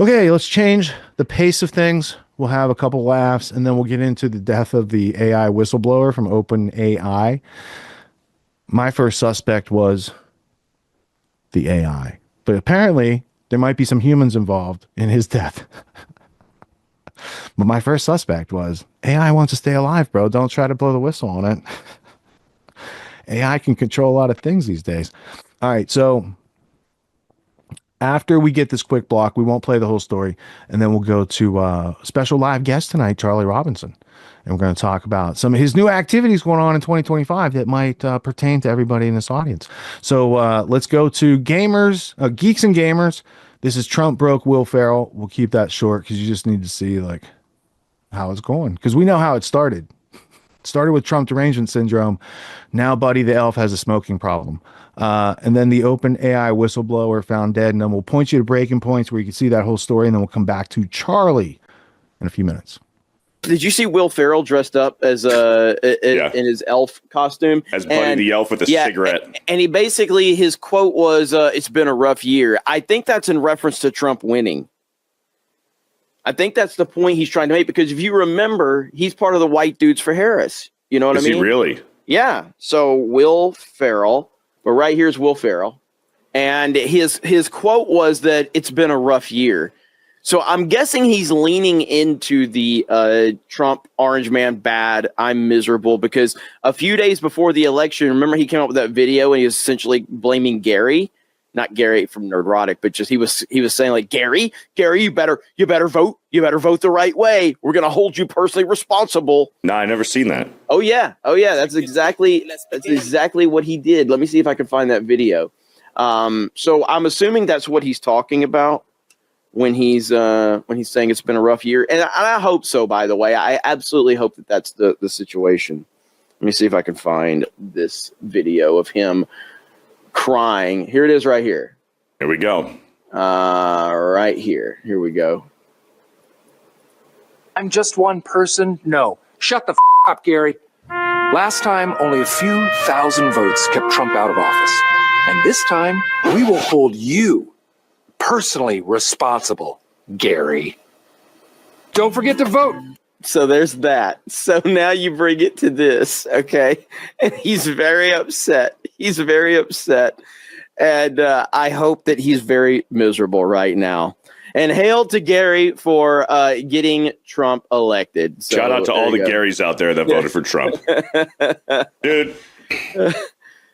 Okay, let's change the pace of things. We'll have a couple laughs, and then we'll get into the death of the AI whistleblower from OpenAI. My first suspect was the AI, but apparently there might be some humans involved in his death. But my first suspect was AI wants to stay alive, bro. Don't try to blow the whistle on it. AI can control a lot of things these days. All right, so after we get this quick block, we won't play the whole story, and then we'll go to a special live guest tonight, Charlie Robinson. And we're going to talk about some of his new activities going on in 2025 that might pertain to everybody in this audience. So let's go to gamers, geeks and gamers. This is Trump broke Will Ferrell. We'll keep that short because you just need to see like how it's going, because we know how it started. It started with Trump derangement syndrome. Now Buddy the Elf has a smoking problem. And then the OpenAI whistleblower found dead. And then we'll point you to breaking points where you can see that whole story. And then we'll come back to Charlie in a few minutes. Did you see Will Ferrell dressed up as in his elf costume? As Buddy the Elf with a cigarette. And he basically, his quote was, it's been a rough year. I think that's in reference to Trump winning. I think that's the point he's trying to make, because if you remember, he's part of the White Dudes for Harris. You know what I mean? Is he really? Yeah. So Will Ferrell, but right here's Will Ferrell. And his quote was that it's been a rough year. So I'm guessing he's leaning into the Trump Orange Man bad, I'm miserable, because a few days before the election, remember he came up with that video and he was essentially blaming Gary, not Gary from Nerdrotic, but just he was saying like, Gary, you better vote. You better vote the right way. We're going to hold you personally responsible. No, I never seen that. Oh yeah. That's exactly what he did. Let me see if I can find that video. So I'm assuming that's what he's talking about when he's saying it's been a rough year. And I hope so, by the way. I absolutely hope that that's the situation. Let me see if I can find this video of him crying. Here it is right here. Here we go. Right here. Here we go. I'm just one person? No. Shut the up, Gary. Last time, only a few thousand votes kept Trump out of office. And this time, we will hold you personally responsible, Gary. Don't forget to vote. So there's that. So now you bring it to this, okay? And he's very upset. And I hope that he's very miserable right now. And hail to Gary for getting Trump elected. So, shout out to all the Garys out there that voted for Trump. Dude,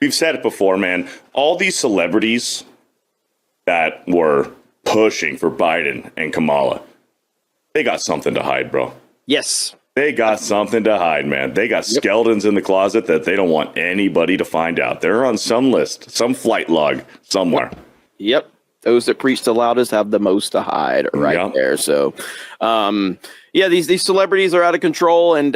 we've said it before, man. All these celebrities that were pushing for Biden and Kamala, they got something to hide, bro. Yes. They got something to hide, man. They got skeletons in the closet that they don't want anybody to find out. They're on some list, some flight log somewhere. Yep. Those that preach the loudest have the most to hide right there. So, these celebrities are out of control, and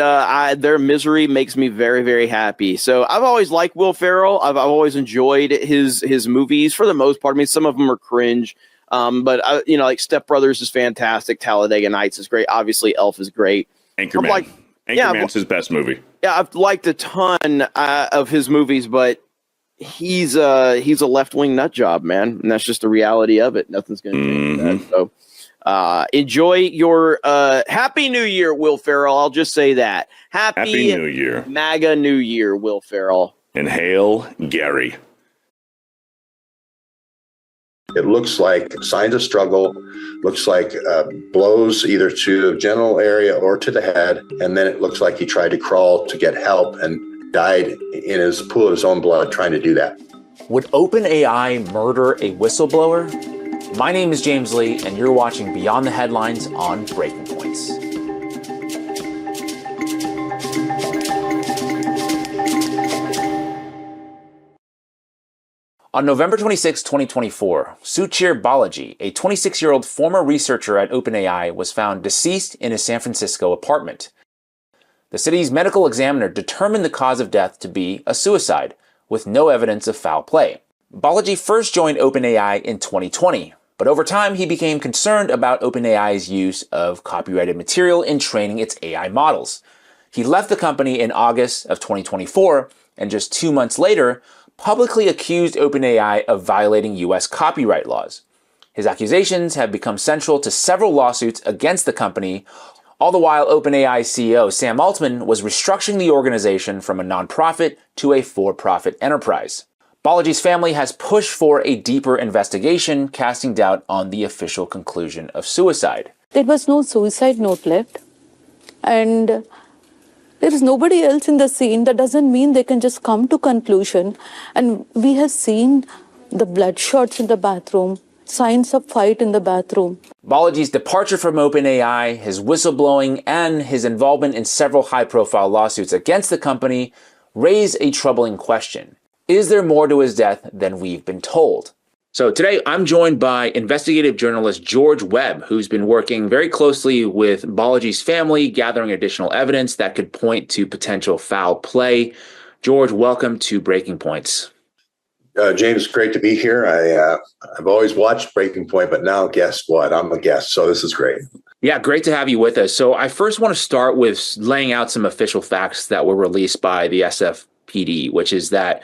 their misery makes me very, very happy. So I've always liked Will Ferrell. I've always enjoyed his movies for the most part. I mean, some of them are cringe, but like Step Brothers is fantastic. Talladega Nights is great. Obviously, Elf is great. Anchorman. Anchorman's his best movie. Yeah, I've liked a ton of his movies, but he's a left-wing nut job, man, and that's just the reality of it. Nothing's going to change that. So enjoy your Happy New Year, Will Ferrell. I'll just say that. Happy New Year. MAGA New Year, Will Ferrell. And hail Gary. It looks like signs of struggle, looks like blows either to the genital area or to the head, and then it looks like he tried to crawl to get help and died in his pool of his own blood trying to do that. Would OpenAI murder a whistleblower? My name is James Lee, and you're watching Beyond the Headlines on Breaking Points. On November 26, 2024, Suchir Balaji, a 26-year-old former researcher at OpenAI, was found deceased in his San Francisco apartment. The city's medical examiner determined the cause of death to be a suicide, with no evidence of foul play. Balaji first joined OpenAI in 2020, but over time he became concerned about OpenAI's use of copyrighted material in training its AI models. He left the company in August of 2024, and just 2 months later, publicly accused OpenAI of violating US copyright laws. His accusations have become central to several lawsuits against the company, all the while OpenAI CEO Sam Altman was restructuring the organization from a nonprofit to a for-profit enterprise. Balaji's family has pushed for a deeper investigation, casting doubt on the official conclusion of suicide. There was no suicide note left, and there is nobody else in the scene. That doesn't mean they can just come to conclusion. And we have seen the bloodshots in the bathroom, signs of fight in the bathroom. Balaji's departure from OpenAI, his whistleblowing, and his involvement in several high-profile lawsuits against the company raise a troubling question. Is there more to his death than we've been told? So today I'm joined by investigative journalist George Webb, who's been working very closely with Balaji's family, gathering additional evidence that could point to potential foul play. George, welcome to Breaking Points. James, great to be here. I've always watched Breaking Point, but now guess what? I'm a guest, so this is great. Yeah, great to have you with us. So I first want to start with laying out some official facts that were released by the SFPD, which is that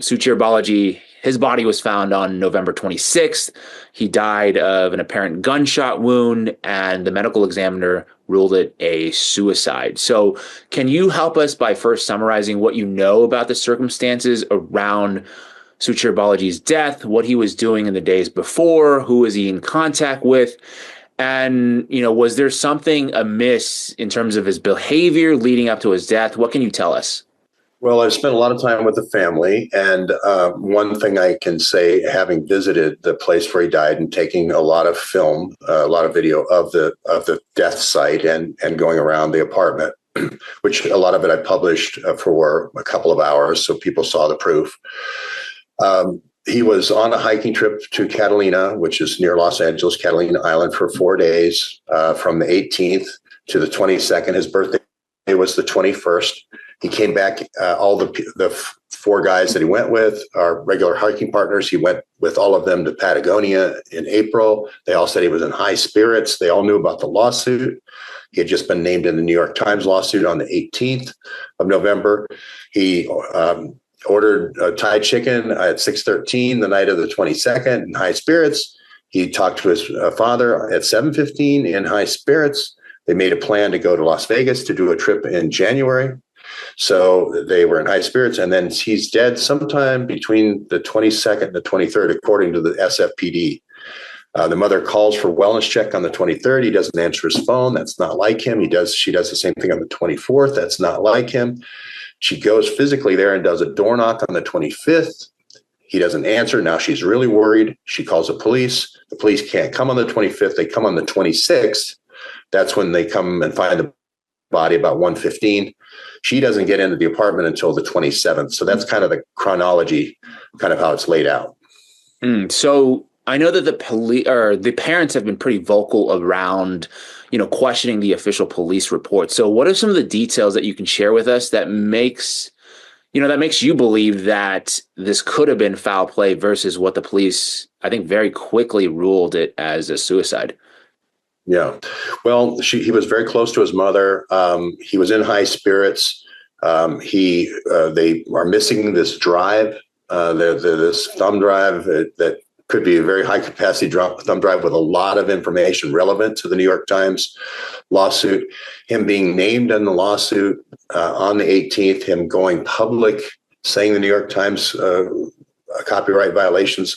Suchir Balaji, his body was found on November 26th. He died of an apparent gunshot wound, and the medical examiner ruled it a suicide. So can you help us by first summarizing what you know about the circumstances around Suchir Balaji's death, what he was doing in the days before, who was he in contact with, and, was there something amiss in terms of his behavior leading up to his death? What can you tell us? Well, I've spent a lot of time with the family, and one thing I can say, having visited the place where he died and taking a lot of film, a lot of video of the death site and going around the apartment, which a lot of it I published for a couple of hours, so people saw the proof. He was on a hiking trip to Catalina, which is near Los Angeles, Catalina Island, for 4 days, from the 18th to the 22nd. His birthday was the 21st. He came back, all the four guys that he went with are regular hiking partners. He went with all of them to Patagonia in April. They all said he was in high spirits. They all knew about the lawsuit. He had just been named in the New York Times lawsuit on the 18th of November. He ordered Thai chicken at 6:13 the night of the 22nd in high spirits. He talked to his father at 7:15 in high spirits. They made a plan to go to Las Vegas to do a trip in January. So they were in high spirits, and then he's dead sometime between the 22nd and the 23rd, according to the SFPD. The mother calls for wellness check on the 23rd. He doesn't answer his phone. That's not like him. She does the same thing on the 24th. That's not like him. She goes physically there and does a door knock on the 25th. He doesn't answer. Now she's really worried. She calls the police. The police can't come on the 25th. They come on the 26th. That's when they come and find the body about 1:15. She doesn't get into the apartment until the 27th. So that's kind of the chronology, kind of how it's laid out. So I know that the parents have been pretty vocal around, questioning the official police report. So what are some of the details that you can share with us that makes you believe that this could have been foul play versus what the police, I think, very quickly ruled it as a suicide? Yeah. Well, he was very close to his mother. He was in high spirits. They are missing this drive, this thumb drive that could be a very high capacity thumb drive with a lot of information relevant to the New York Times lawsuit. Him being named in the lawsuit on the 18th, him going public, saying the New York Times copyright violations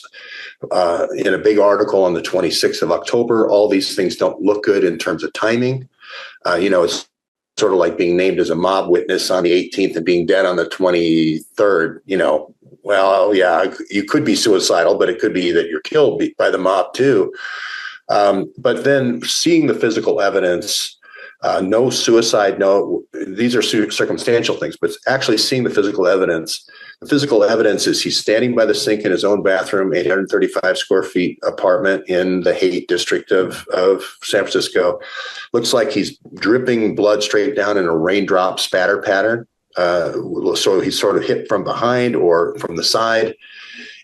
in a big article on the 26th of October. All these things don't look good in terms of timing. It's sort of like being named as a mob witness on the 18th and being dead on the 23rd. Well, yeah, you could be suicidal, but it could be that you're killed by the mob too. But then seeing the physical evidence, no suicide, these are circumstantial things, but actually seeing the physical evidence. The physical evidence is he's standing by the sink in his own bathroom, 835 square feet apartment in the Haight district of San Francisco. Looks like he's dripping blood straight down in a raindrop spatter pattern. So he's sort of hit from behind or from the side.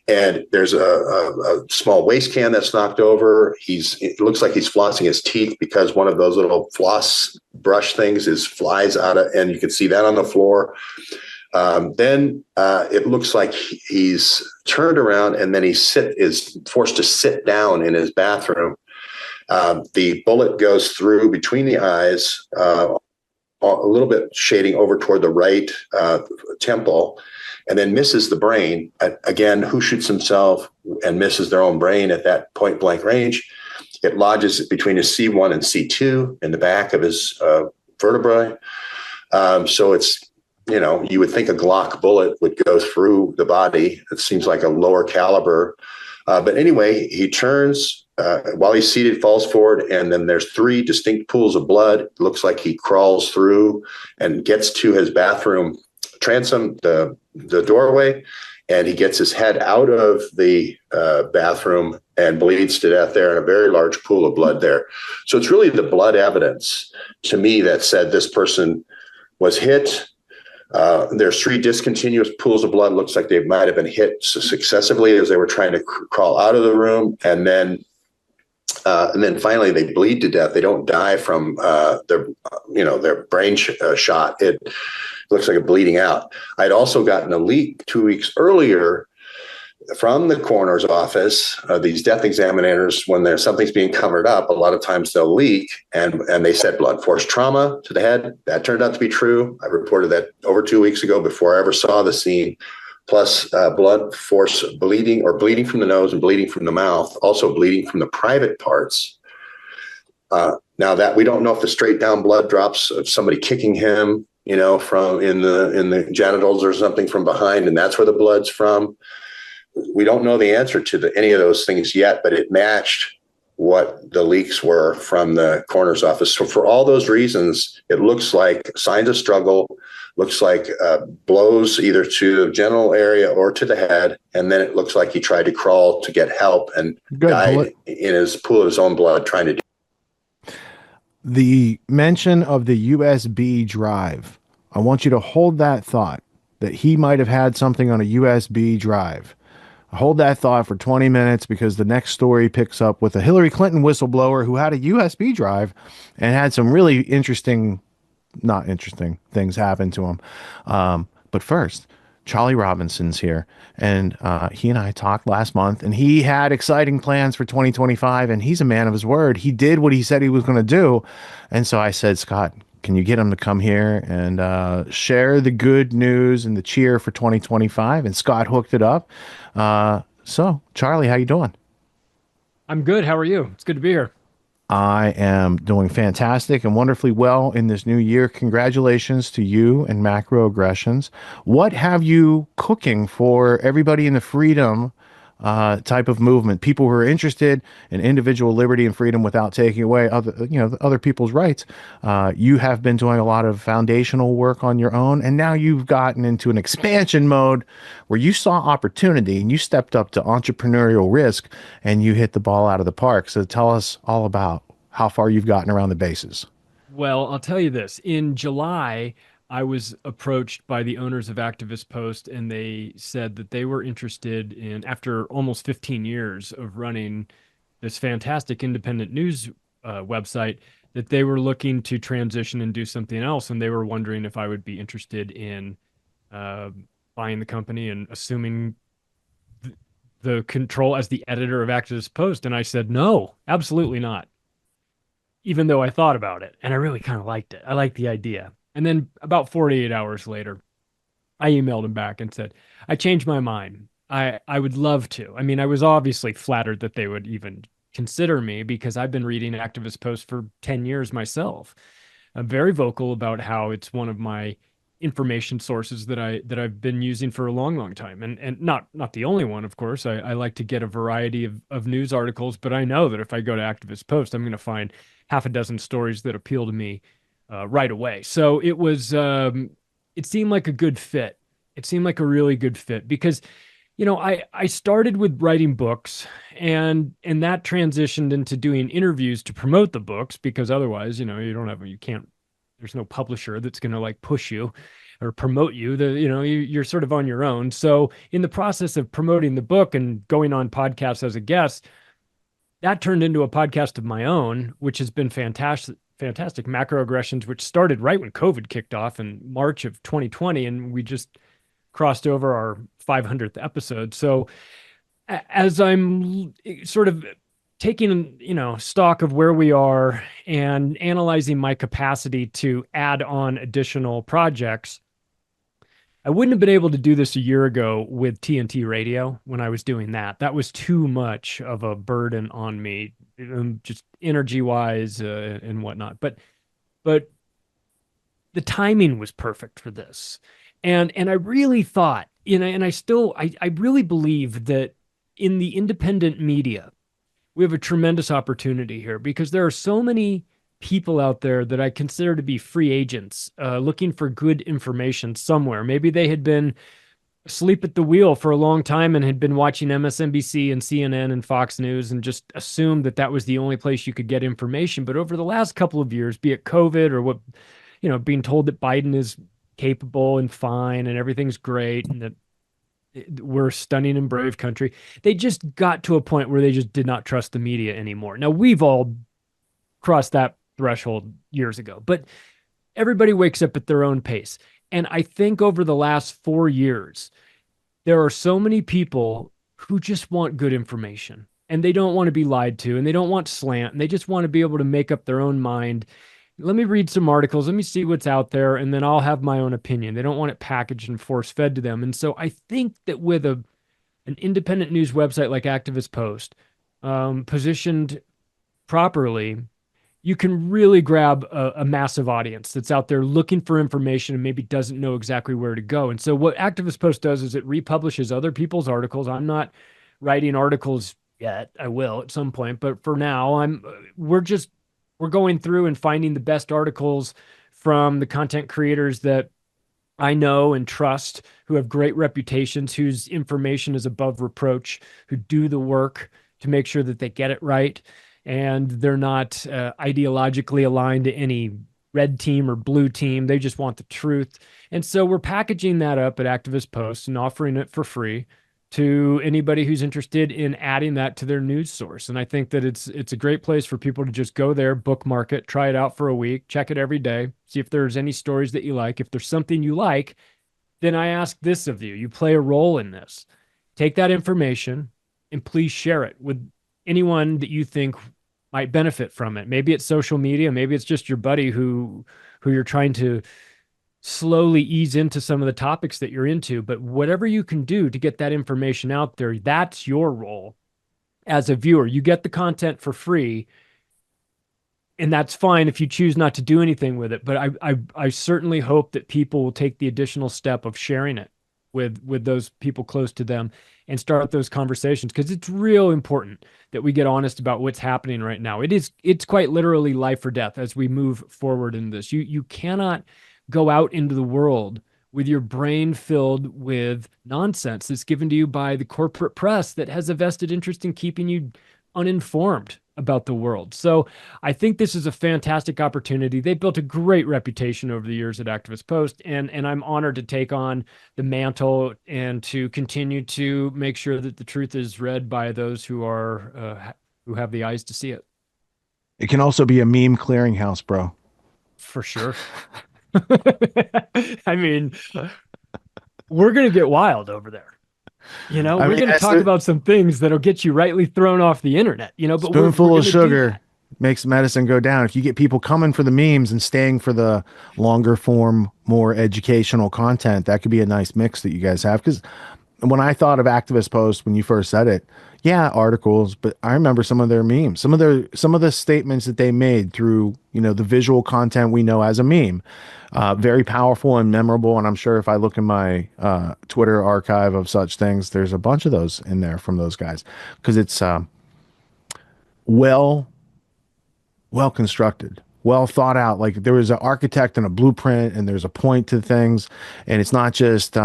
And there's a small waste can that's knocked over. It looks like he's flossing his teeth because one of those little floss brush things flies out of, and you can see that on the floor. Then it looks like he's turned around, and then he is forced to sit down in his bathroom. The bullet goes through between the eyes, a little bit shading over toward the right temple, and then misses the brain. Again, who shoots himself and misses their own brain at that point blank range? It lodges between his C1 and C2 in the back of his vertebrae. So it's, you would think a Glock bullet would go through the body. It seems like a lower caliber. But anyway, he turns while he's seated, falls forward, and then there's 3 distinct pools of blood. It looks like he crawls through and gets to his bathroom transom, the doorway, and he gets his head out of the bathroom and bleeds to death there in a very large pool of blood there. So it's really the blood evidence to me that said this person was hit. There's 3 discontinuous pools of blood. Looks like they might have been hit successively as they were trying to crawl out of the room. And then finally they bleed to death. They don't die from their brain shot. It looks like a bleeding out. I'd also gotten a leak 2 weeks earlier from the coroner's office. These death examiners, when something's being covered up, a lot of times they'll leak, and they said blunt force trauma to the head. That turned out to be true. I reported that over 2 weeks ago before I ever saw the scene. Plus blunt force bleeding, or bleeding from the nose and bleeding from the mouth, also bleeding from the private parts. Now that we don't know if the straight down blood drops of somebody kicking him, from in the genitals or something from behind, and that's where the blood's from. We don't know the answer to any of those things yet, but it matched what the leaks were from the coroner's office. So for all those reasons, it looks like signs of struggle, looks like blows either to the genital area or to the head, and then it looks like he tried to crawl to get help and died in his pool of his own blood trying to do. The mention of the USB drive, I want you to hold that thought, that he might have had something on a USB drive. Hold that thought for 20 minutes, because the next story picks up with a Hillary Clinton whistleblower who had a USB drive and had some really not interesting things happen to him. But first, Charlie Robinson's here, and he and I talked last month, and he had exciting plans for 2025, and he's a man of his word. He did what he said he was going to do. And so I said, Scott, can you get him to come here and share the good news and the cheer for 2025? And Scott hooked it up. So Charlie, how you doing? I'm good. How are you? It's good to be here. I am doing fantastic and wonderfully well in this new year. Congratulations to you and Macroaggressions. What have you cooking for everybody in the freedom type of movement? People who are interested in individual liberty and freedom without taking away other people's rights. You have been doing a lot of foundational work on your own, and now you've gotten into an expansion mode where you saw opportunity and you stepped up to entrepreneurial risk and you hit the ball out of the park. So tell us all about how far you've gotten around the bases. Well, I'll tell you this. In July, I was approached by the owners of Activist Post, and they said that they were interested in, after almost 15 years of running this fantastic independent news website, that they were looking to transition and do something else. And they were wondering if I would be interested in buying the company and assuming the control as the editor of Activist Post. And I said, no, absolutely not. Even though I thought about it, and I really kind of liked it. I liked the idea. And then about 48 hours later, I emailed him back and said, I changed my mind. I would love to. I mean, I was obviously flattered that they would even consider me, because I've been reading Activist Post for 10 years myself. I'm very vocal about how it's one of my information sources that I've been using for a long, long time. And not the only one, of course. I like to get a variety of news articles, but I know that if I go to Activist Post, I'm going to find half a dozen stories that appeal to me right away. So it was, it seemed like a good fit. It seemed like a really good fit, because, I started with writing books, and that transitioned into doing interviews to promote the books, because otherwise, there's no publisher that's going to like push you or promote you. You're sort of on your own. So in the process of promoting the book and going on podcasts as a guest, that turned into a podcast of my own, which has been fantastic. Macroaggressions, which started right when COVID kicked off in March of 2020. And we just crossed over our 500th episode. So as I'm sort of taking, stock of where we are and analyzing my capacity to add on additional projects, I wouldn't have been able to do this a year ago with TNT radio when I was doing that. That was too much of a burden on me, just energy wise and whatnot. But the timing was perfect for this. And I really thought, and I really believe that in the independent media, we have a tremendous opportunity here because there are so many people out there that I consider to be free agents looking for good information somewhere. Maybe they had been asleep at the wheel for a long time and had been watching MSNBC and CNN and Fox News and just assumed that that was the only place you could get information. But over the last couple of years, be it COVID or being told that Biden is capable and fine and everything's great and that we're a stunning and brave country, they just got to a point where they just did not trust the media anymore. Now, we've all crossed that threshold years ago, but everybody wakes up at their own pace. And I think over the last 4 years, there are so many people who just want good information and they don't want to be lied to and they don't want slant and they just want to be able to make up their own mind. Let me read some articles. Let me see what's out there, and then I'll have my own opinion. They don't want it packaged and force-fed to them. And so I think that with an independent news website like Activist Post, positioned properly, you can really grab a massive audience that's out there looking for information and maybe doesn't know exactly where to go. And so what Activist Post does is it republishes other people's articles. I'm not writing articles yet. I will at some point, but for now, we're going through and finding the best articles from the content creators that I know and trust, who have great reputations, whose information is above reproach, who do the work to make sure that they get it right. And they're not ideologically aligned to any red team or blue team. They just want the truth. And so we're packaging that up at Activist Post and offering it for free to anybody who's interested in adding that to their news source. And I think that it's a great place for people to just go there, bookmark it, try it out for a week, check it every day, see if there's any stories that you like. If there's something you like, then I ask this of you. You play a role in this. Take that information and please share it with anyone that you think might benefit from it. Maybe it's social media, maybe it's just your buddy who you're trying to slowly ease into some of the topics that you're into. But whatever you can do to get that information out there, that's your role as a viewer. You get the content for free, and that's fine if you choose not to do anything with it. But I certainly hope that people will take the additional step of sharing it with those people close to them and start those conversations, because it's real important that we get honest about what's happening right now. It's quite literally life or death as we move forward in this. You cannot go out into the world with your brain filled with nonsense that's given to you by the corporate press that has a vested interest in keeping you uninformed about the world. So I think this is a fantastic opportunity. They built a great reputation over the years at Activist Post, and I'm honored to take on the mantle and to continue to make sure that the truth is read by those who have the eyes to see it. It can also be a meme clearinghouse, bro. For sure. I mean, we're going to get wild over there. We're going to talk about some things that'll get you rightly thrown off the internet, but spoonful of sugar makes medicine go down. If you get people coming for the memes and staying for the longer form, more educational content, that could be a nice mix that you guys have. Because when I thought of Activist Post, when you first said it, yeah, articles, but I remember some of their memes, some of the statements that they made through, the visual content we know as a meme, very powerful and memorable. And I'm sure if I look in my Twitter archive of such things, there's a bunch of those in there from those guys, because it's well constructed, well thought out. Like there was an architect and a blueprint, and there's a point to things, and it's not just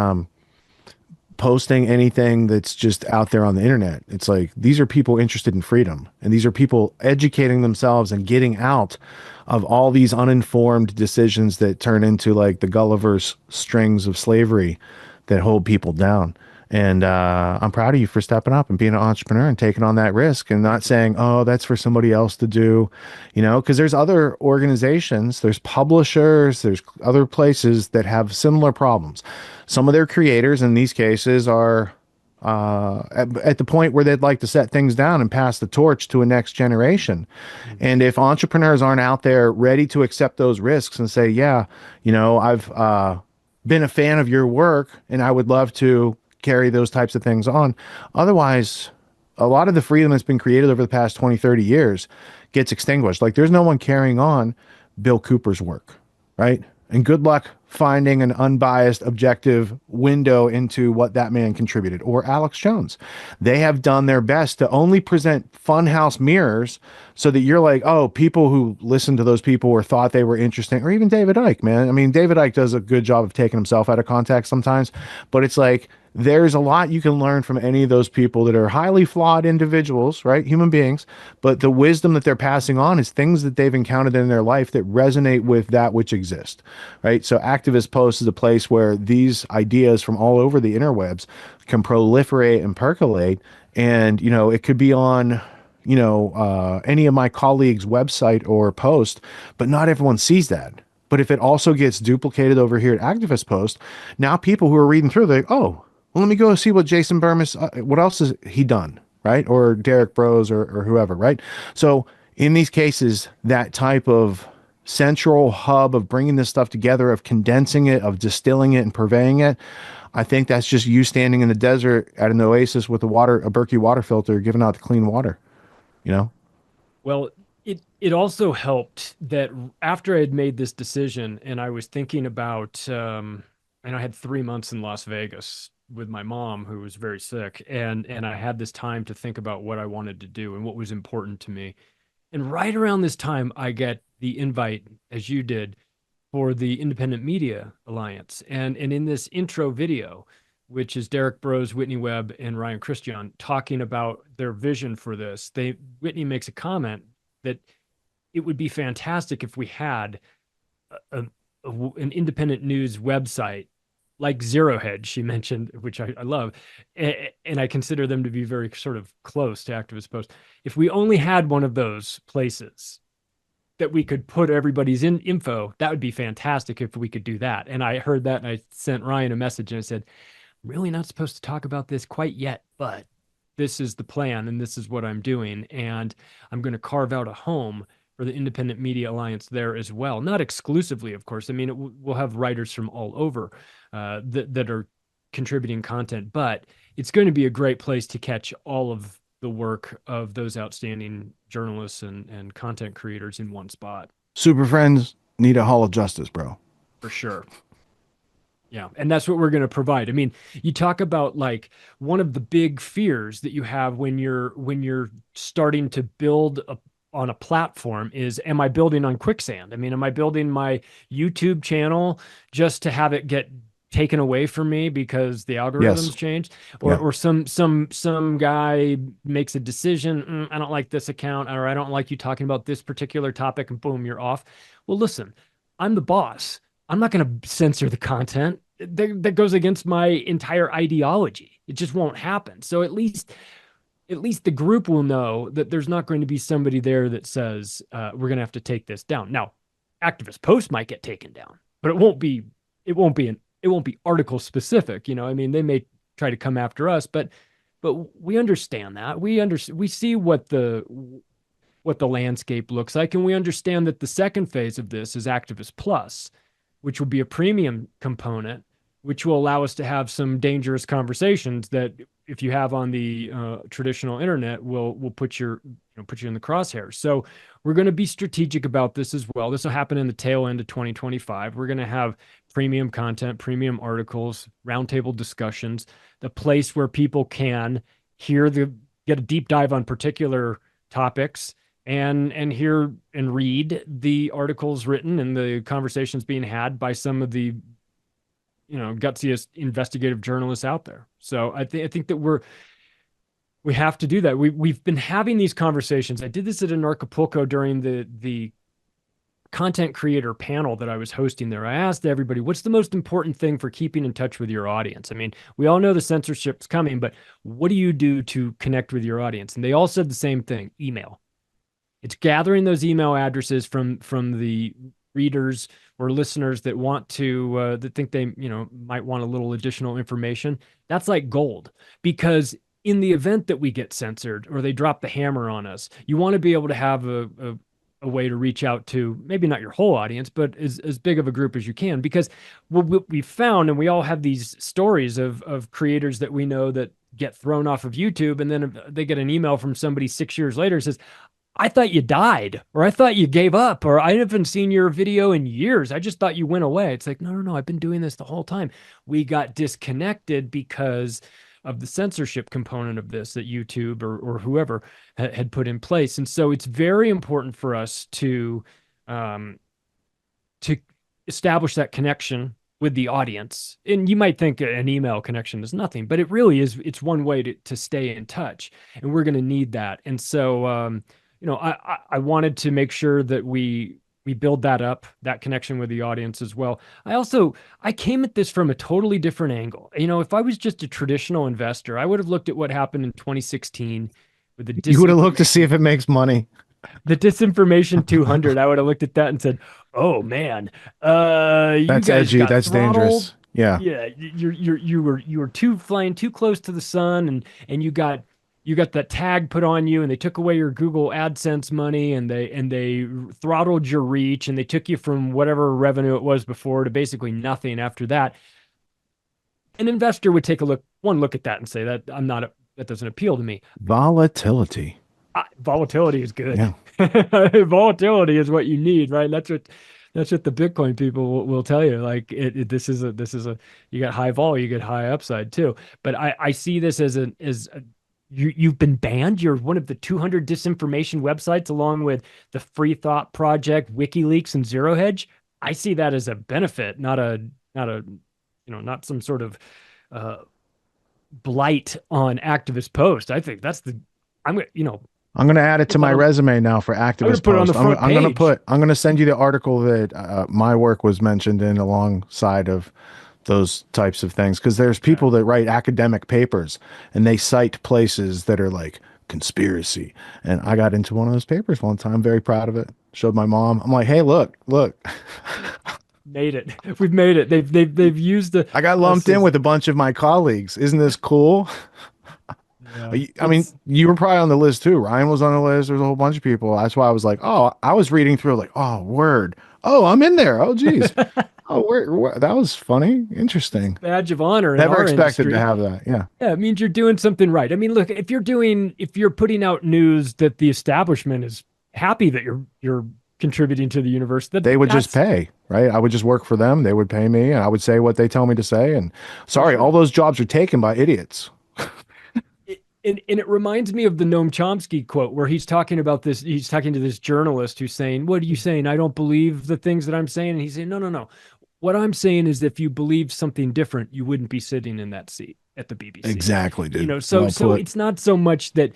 posting anything that's just out there on the internet. It's like, these are people interested in freedom, and these are people educating themselves and getting out of all these uninformed decisions that turn into like the Gulliver's strings of slavery that hold people down. And I'm proud of you for stepping up and being an entrepreneur and taking on that risk and not saying, oh, that's for somebody else to do, because there's other organizations, there's publishers, there's other places that have similar problems. Some of their creators in these cases are at the point where they'd like to set things down and pass the torch to a next generation. And if entrepreneurs aren't out there ready to accept those risks and say, yeah, I've been a fan of your work and I would love to carry those types of things on. Otherwise, a lot of the freedom that's been created over the past 20, 30 years gets extinguished. Like there's no one carrying on Bill Cooper's work, right? And good luck finding an unbiased, objective window into what that man contributed, or Alex Jones. They have done their best to only present funhouse mirrors so that you're like, oh, people who listened to those people or thought they were interesting, or even David Icke, man. I mean, David Icke does a good job of taking himself out of context sometimes, but it's like, there's a lot you can learn from any of those people that are highly flawed individuals, right? Human beings. But the wisdom that they're passing on is things that they've encountered in their life that resonate with that which exists, right? So Activist Post is a place where these ideas from all over the interwebs can proliferate and percolate. And, it could be on, any of my colleagues' website or post, but not everyone sees that. But if it also gets duplicated over here at Activist Post, now people who are reading through, they're like, oh, well, let me go see what Jason Burmis, what else has he done, right? Or Derek Bros or whoever, right? So in these cases, that type of central hub of bringing this stuff together, of condensing it, of distilling it and purveying it, I think that's just you standing in the desert at an oasis with a Berkey water filter, giving out the clean water, Well, it also helped that after I had made this decision and I was thinking about, and I had 3 months in Las Vegas with my mom who was very sick, and I had this time to think about what I wanted to do and what was important to me. And right around this time, I get the invite, as you did, for the Independent Media Alliance. And in this intro video, which is Derek Bros, Whitney Webb, and Ryan Christian talking about their vision for this, Whitney makes a comment that it would be fantastic if we had an independent news website like Zero Hedge, she mentioned, which I love, and I consider them to be very sort of close to Activist Post. If we only had one of those places that we could put everybody's info, that would be fantastic if we could do that. And I heard that and I sent Ryan a message and I said, I'm really not supposed to talk about this quite yet, but this is the plan and this is what I'm doing. And I'm going to carve out a home for the Independent Media Alliance there as well. Not exclusively, of course. I mean, we'll have writers from all over that are contributing content, but it's going to be a great place to catch all of the work of those outstanding journalists and content creators in one spot. Super friends need a hall of justice, bro. For sure. Yeah. And that's what we're going to provide. I mean, you talk about like one of the big fears that you have when you're starting to build on a platform is, am I building on quicksand? I mean, am I building my YouTube channel just to have it get taken away from me because the algorithms changed, or some guy makes a decision, I don't like this account, or I don't like you talking about this particular topic, and boom, you're off. Well, listen, I'm the boss. I'm not going to censor the content that goes against my entire ideology. It just won't happen. So at least the group will know that there's not going to be somebody there that says we're going to have to take this down. Now, Activist Post might get taken down, but it won't be article specific. I mean, they may try to come after us, but we understand that. We see what the landscape looks like, and we understand that the second phase of this is Activist Plus, which will be a premium component, which will allow us to have some dangerous conversations that if you have on the traditional internet will put you in the crosshairs. So we're going to be strategic about this as well. This will happen in the tail end of 2025. We're going to have premium content, premium articles, roundtable discussions, the place where people can get a deep dive on particular topics and hear and read the articles written and the conversations being had by some of the gutsiest investigative journalists out there. So I think that we have to do that. We've been having these conversations. I did this at Anarchapulco during the content creator panel that I was hosting there, I asked everybody, what's the most important thing for keeping in touch with your audience? I mean, we all know the censorship's coming, but what do you do to connect with your audience? And they all said the same thing: email. It's gathering those email addresses from the readers or listeners that want to that think they might want a little additional information. That's like gold, because in the event that we get censored or they drop the hammer on us, you want to be able to have a way to reach out to maybe not your whole audience, but as big of a group as you can. Because what we found, and we all have these stories of creators that we know that get thrown off of YouTube, and then they get an email from somebody 6 years later and says, I thought you died, or I thought you gave up, or I haven't seen your video in years. I just thought you went away. It's like, no, I've been doing this the whole time. We got disconnected because of the censorship component of this that YouTube or whoever had put in place. And so it's very important for us to establish that connection with the audience. And you might think an email connection is nothing, but it really is. It's one way to stay in touch, and we're going to need that. And so, I wanted to make sure that we build that up, that connection with the audience as well. I came at this from a totally different angle. If I was just a traditional investor, I would have looked at what happened in 2016 with the You would have looked to see if it makes money. The disinformation 200. I would have looked at that and said, "Oh man, that's edgy. That's dangerous." Yeah. You were flying too close to the sun, and you got that tag put on you, and they took away your Google AdSense money, and they throttled your reach, and they took you from whatever revenue it was before to basically nothing after that. An investor would take one look at that and say that that doesn't appeal to me. Volatility. Volatility is good. Yeah. Volatility is what you need, right? That's what the Bitcoin people will tell you. Like this is a you got high vol, you get high upside too. But I see this as you've been banned. You're one of the 200 disinformation websites, along with the Free Thought Project, WikiLeaks, and Zero Hedge. I see that as a benefit, not some sort of blight on activist post. I think I'm going to add it to my resume now for activist post. I'm going to send you the article that my work was mentioned in alongside of those types of things, because there's people that write academic papers and they cite places that are like conspiracy. And I got into one of those papers one time, very proud of it. Showed my mom. I'm like, hey, look. Made it. We've made it. They've used the. I got lumped in with a bunch of my colleagues. Isn't this cool? Yeah, I mean, you were probably on the list too. Ryan was on the list. There's a whole bunch of people. That's why I was like, oh, I was reading through like, oh, word. Oh, I'm in there. Oh, geez. Oh, where that was funny. Interesting. Badge of honor. Never expected to have that. Yeah. Yeah. It means you're doing something right. I mean, look, if you're putting out news that the establishment is happy that you're contributing to the universe, that they would just pay, right? I would just work for them. They would pay me, and I would say what they tell me to say. And sorry, all those jobs are taken by idiots. And it reminds me of the Noam Chomsky quote where he's talking about this. He's talking to this journalist who's saying, what are you saying? I don't believe the things that I'm saying. And he's saying, no. What I'm saying is if you believe something different, you wouldn't be sitting in that seat at the BBC. Exactly, dude. So it's not so much that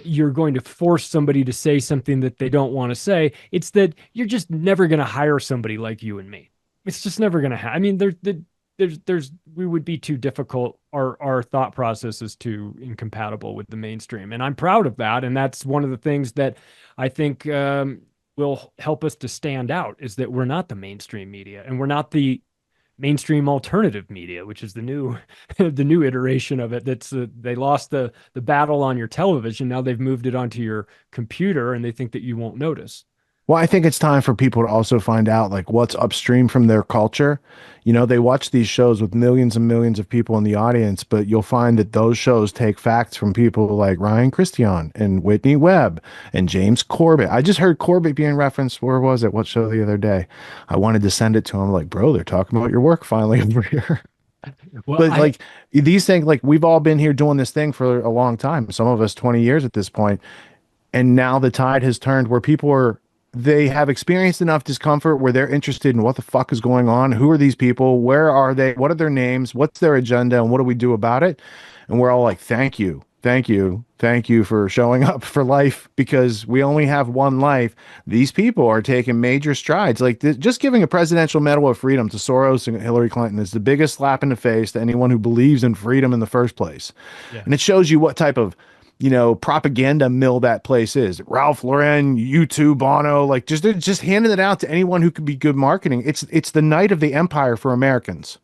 you're going to force somebody to say something that they don't want to say. It's that you're just never going to hire somebody like you and me. It's just never going to happen. I mean, we would be too difficult. Our thought process is too incompatible with the mainstream, and I'm proud of that. And that's one of the things that I think will help us to stand out, is that we're not the mainstream media, and we're not the mainstream alternative media, which is the new iteration of it. That's they lost the battle on your television. Now they've moved it onto your computer, and they think that you won't notice. Well, I think it's time for people to also find out like what's upstream from their culture. They watch these shows with millions and millions of people in the audience, but you'll find that those shows take facts from people like Ryan Christian and Whitney Webb and James Corbett. I just heard Corbett being referenced. Where was it? What show the other day? I wanted to send it to him like, bro, they're talking about your work finally over here. Well, but these things, like we've all been here doing this thing for a long time. Some of us 20 years at this point. And now the tide has turned where they have experienced enough discomfort where they're interested in what the fuck is going on. Who are these people? Where are they? What are their names? What's their agenda? And what do we do about it? And we're all like, thank you. Thank you. Thank you for showing up for life because we only have one life. These people are taking major strides. Like just giving a presidential medal of freedom to Soros and Hillary Clinton is the biggest slap in the face to anyone who believes in freedom in the first place. Yeah. And it shows you what type of, propaganda mill that place is. Ralph Lauren, U2, Bono, like they're just handing it out to anyone who could be good marketing. It's the night of the empire for Americans.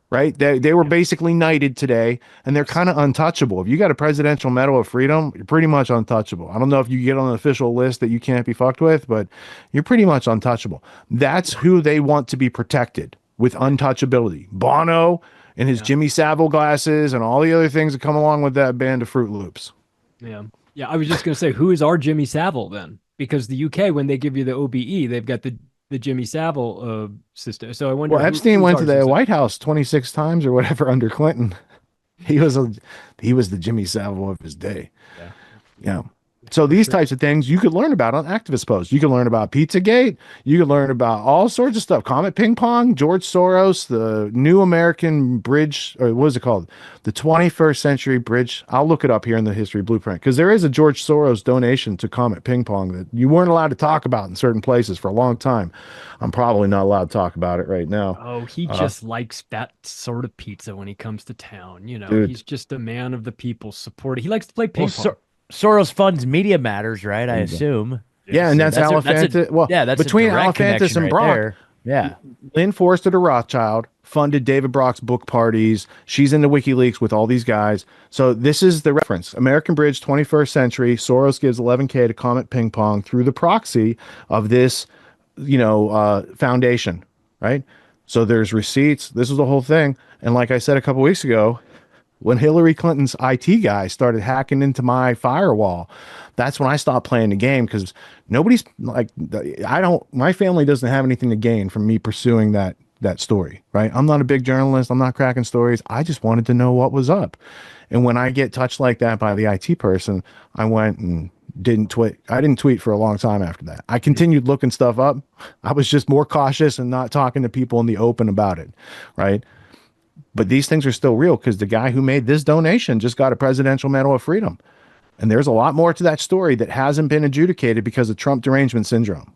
Right? They were basically knighted today, and they're kind of untouchable. If you got a presidential medal of freedom, you're pretty much untouchable. I don't know if you get on an official list that you can't be fucked with, but you're pretty much untouchable. That's who they want to be protected with untouchability. Bono and his Jimmy Savile glasses and all the other things that come along with that band of Fruit Loops. Yeah. Yeah. I was just going to say, who is our Jimmy Savile then? Because the UK, when they give you the OBE, they've got the Jimmy Savile system. So I wonder. Well, Epstein went to the White House 26 times or whatever under Clinton. He was the Jimmy Savile of his day. Yeah. So these types of things you could learn about on Activist Post. You can learn about Pizzagate. You can learn about all sorts of stuff. Comet Ping Pong, George Soros, the New American Bridge, or what is it called? The 21st Century Bridge. I'll look it up here in the History Blueprint because there is a George Soros donation to Comet Ping Pong that you weren't allowed to talk about in certain places for a long time. I'm probably not allowed to talk about it right now. Oh, he just likes that sort of pizza when he comes to town. Dude. He's just a man of the people, supported. He likes to play ping pong. Soros funds Media Matters, right? I assume. Yeah, and that's Alephantis. Well, that's between Alephantis and Brock. There. Yeah. Lynn Forster de Rothschild funded David Brock's book parties. She's into WikiLeaks with all these guys. So this is the reference. American Bridge, 21st Century. Soros gives $11K to Comet Ping Pong through the proxy of this, foundation, right? So there's receipts. This is the whole thing. And like I said a couple weeks ago, when Hillary Clinton's IT guy started hacking into my firewall, that's when I stopped playing the game because nobody's like, my family doesn't have anything to gain from me pursuing that story, right? I'm not a big journalist. I'm not cracking stories. I just wanted to know what was up. And when I get touched like that by the IT person, I went and didn't tweet. I didn't tweet for a long time after that. I continued looking stuff up. I was just more cautious and not talking to people in the open about it, right? But these things are still real because the guy who made this donation just got a presidential medal of freedom. And there's a lot more to that story that hasn't been adjudicated because of Trump derangement syndrome.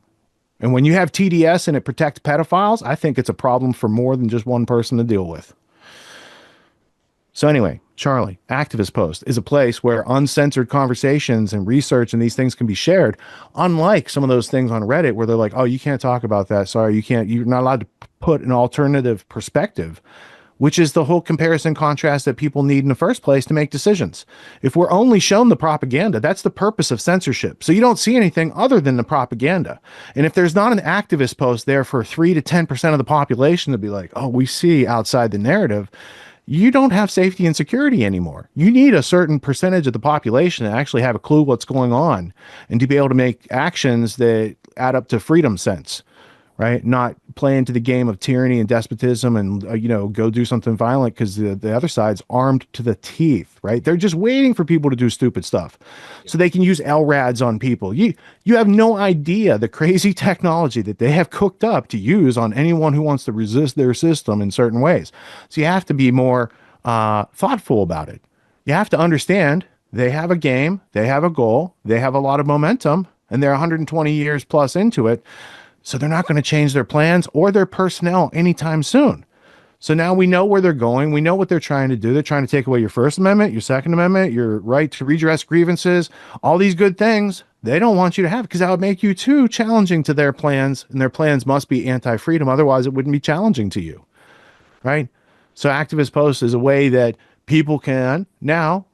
And when you have TDS and it protects pedophiles, I think it's a problem for more than just one person to deal with. So anyway, Charlie, Activist Post is a place where uncensored conversations and research and these things can be shared, unlike some of those things on Reddit where they're like, oh, you can't talk about that. Sorry, you're not allowed to put an alternative perspective, which is the whole comparison contrast that people need in the first place to make decisions. If we're only shown the propaganda, that's the purpose of censorship. So you don't see anything other than the propaganda. And if there's not an activist post there for 3 to 10% of the population to be like, oh, we see outside the narrative, you don't have safety and security anymore. You need a certain percentage of the population to actually have a clue what's going on and to be able to make actions that add up to freedom sense. Right? Not play into the game of tyranny and despotism and, go do something violent because the other side's armed to the teeth, right? They're just waiting for people to do stupid stuff so they can use LRADs on people. You have no idea the crazy technology that they have cooked up to use on anyone who wants to resist their system in certain ways. So you have to be more thoughtful about it. You have to understand they have a game, they have a goal, they have a lot of momentum, and they're 120 years plus into it. So they're not going to change their plans or their personnel anytime soon. So now we know where they're going. We know what they're trying to do. They're trying to take away your First Amendment, your Second Amendment, your right to redress grievances, all these good things they don't want you to have because that would make you too challenging to their plans. And their plans must be anti-freedom. Otherwise, it wouldn't be challenging to you. Right? So Activist Post is a way that people can now,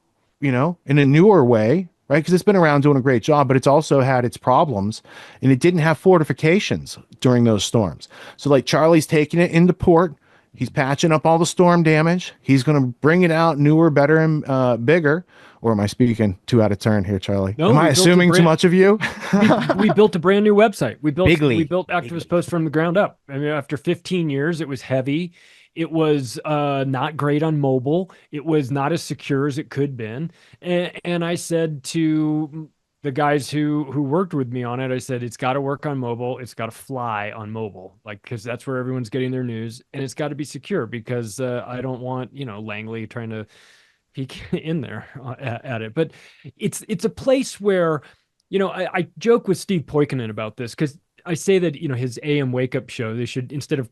in a newer way, right? Because it's been around doing a great job, but it's also had its problems and it didn't have fortifications during those storms. So like Charlie's taking it into port. He's patching up all the storm damage. He's going to bring it out newer, better, and bigger. Or am I speaking too out of turn here, Charlie? No, am I assuming too much of you? we built a brand new website. We built Activist Bigly. Post from the ground up. I mean, after 15 years, it was heavy. It was not great on mobile. It was not as secure as it could been. And I said to the guys who worked with me on it, I said, it's got to work on mobile. It's got to fly on mobile, because that's where everyone's getting their news. And it's got to be secure because I don't want, Langley trying to peek in there at it. But it's a place where, I joke with Steve Poikonen about this because I say that, his AM wake up show, they should, instead of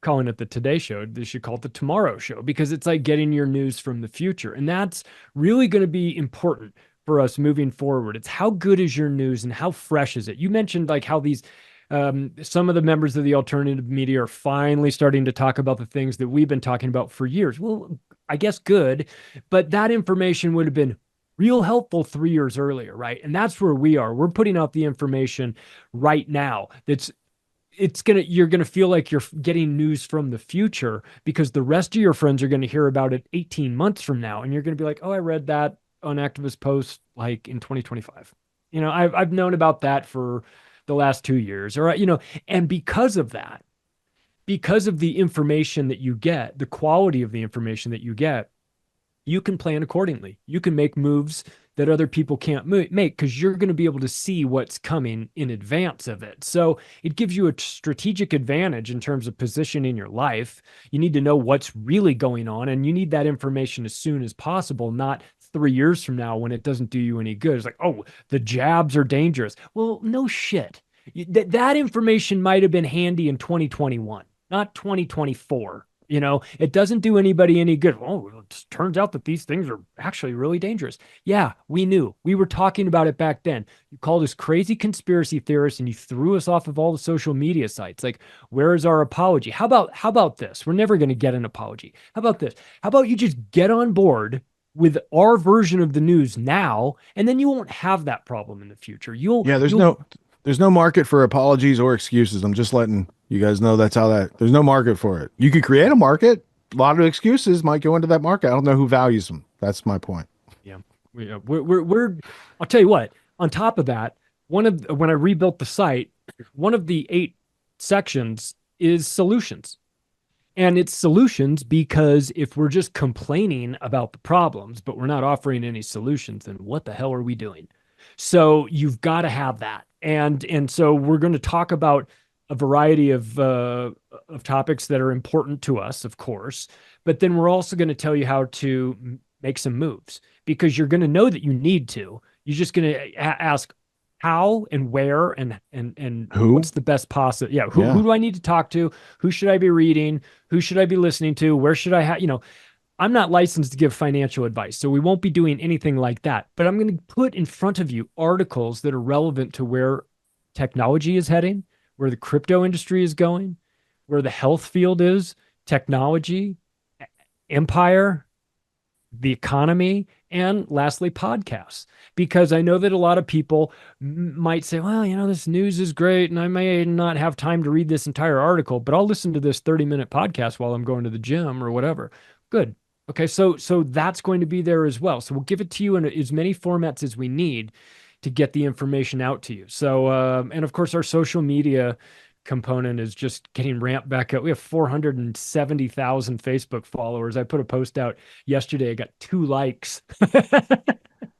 calling it the Today Show, they should call it the Tomorrow Show, because it's like getting your news from the future. And that's really going to be important for us moving forward. It's how good is your news and how fresh is it? You mentioned like how these some of the members of the alternative media are finally starting to talk about the things that we've been talking about for years. Well, I guess good, but that information would have been real helpful 3 years earlier, right? And that's where we are. We're putting out the information right now you're going to feel like you're getting news from the future, because the rest of your friends are going to hear about it 18 months from now. And you're going to be like, oh, I read that on Activist Post like in 2025. I've known about that for the last 2 years, or, and because of that, because of the information that you get, the quality of the information that you get, you can plan accordingly. You can make moves that other people can't make, because you're going to be able to see what's coming in advance of it. So it gives you a strategic advantage in terms of position in your life. You need to know what's really going on, and you need that information as soon as possible, not 3 years from now when it doesn't do you any good. It's like, oh, the jabs are dangerous. Well, no shit. That information might have been handy in 2021, not 2024. It doesn't do anybody any good. Oh, it turns out that these things are actually really dangerous. Yeah, we knew. We were talking about it back then. You called us crazy conspiracy theorists, and you threw us off of all the social media sites. Like, where is our apology? How about this? We're never going to get an apology. How about this? How about you just get on board with our version of the news now, and then you won't have that problem in the future. There's no market for apologies or excuses. I'm just letting you guys know there's no market for it. You could create a market. A lot of excuses might go into that market. I don't know who values them. That's my point. Yeah. I'll tell you what, on top of that, when I rebuilt the site, one of the 8 sections is solutions. And it's solutions because if we're just complaining about the problems, but we're not offering any solutions, then what the hell are we doing? So you've got to have that. And so we're going to talk about a variety of topics that are important to us, of course, but then we're also going to tell you how to make some moves, because you're going to know that you need to. You're just going to ask how and where and who? What's the best possible. Yeah. Who do I need to talk to? Who should I be reading? Who should I be listening to? Where should I I'm not licensed to give financial advice, so we won't be doing anything like that. But I'm going to put in front of you articles that are relevant to where technology is heading, where the crypto industry is going, where the health field is, technology, empire, the economy, and lastly, podcasts. Because I know that a lot of people might say, well, this news is great, and I may not have time to read this entire article, but I'll listen to this 30-minute podcast while I'm going to the gym or whatever. Good. Okay, so that's going to be there as well. So we'll give it to you in as many formats as we need to get the information out to you. So, and of course, our social media component is just getting ramped back up. We have 470,000 Facebook followers. I put a post out yesterday. I got 2 likes.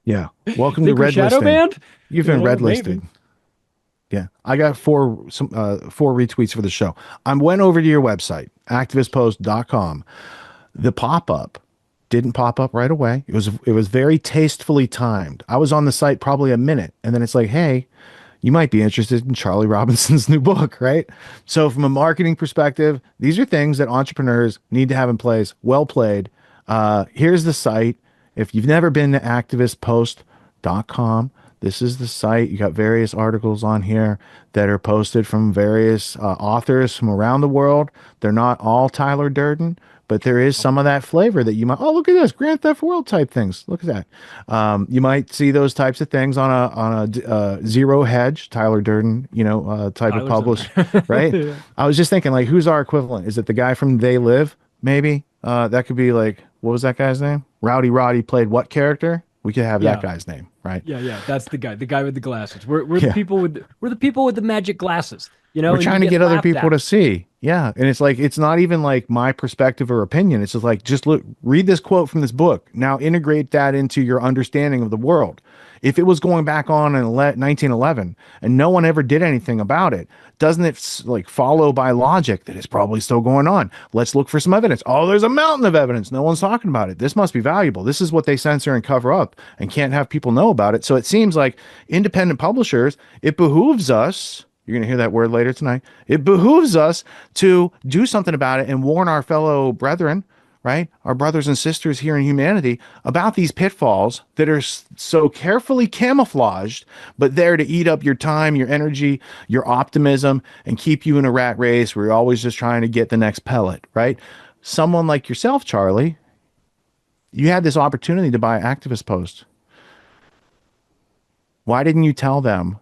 Yeah. Welcome to red shadow listing. Banned? You've been red listed. Yeah. I got 4 retweets for the show. I went over to your website, activistpost.com. The pop-up didn't pop up right away. It was very tastefully timed. I was on the site probably a minute, and then it's like, hey, you might be interested in Charlie Robinson's new book, right? So from a marketing perspective, these are things that entrepreneurs need to have in place. Well played. Here's the site. If you've never been to activistpost.com, this is the site. You got various articles on here that are posted from various authors from around the world. They're not all Tyler Durden, but there is some of that flavor that you might, look at this, Grand Theft World type things. Look at that. You might see those types of things on a Zero Hedge, Tyler Durden, type of publish, right? Yeah. I was just thinking, like, who's our equivalent? Is it the guy from They Live? Maybe that could be like, what was that guy's name? Rowdy Roddy played what character? We could have that guy's name. right? Yeah, that's the guy with the glasses. We're Yeah. the people with the magic glasses, We're and you trying to get other laughed people at. to see. Yeah. And it's like, it's not even like my perspective or opinion. It's just like, just look, read this quote from this book. Now integrate that into your understanding of the world. If it was going back on in 1911 and no one ever did anything about it, doesn't it like follow by logic that it's probably still going on? Let's look for some evidence. Oh, there's a mountain of evidence. No one's talking about it. This must be valuable. This is what they censor and cover up and can't have people know about it. So it seems like independent publishers, it behooves us. You're going to hear that word later tonight. It behooves us to do something about it and warn our fellow brethren, right? Our brothers and sisters here in humanity about these pitfalls that are so carefully camouflaged, but there to eat up your time, your energy, your optimism, and keep you in a rat race where you're always just trying to get the next pellet, right? Someone like yourself, Charlie, you had this opportunity to buy Activist Post. Why didn't you tell them,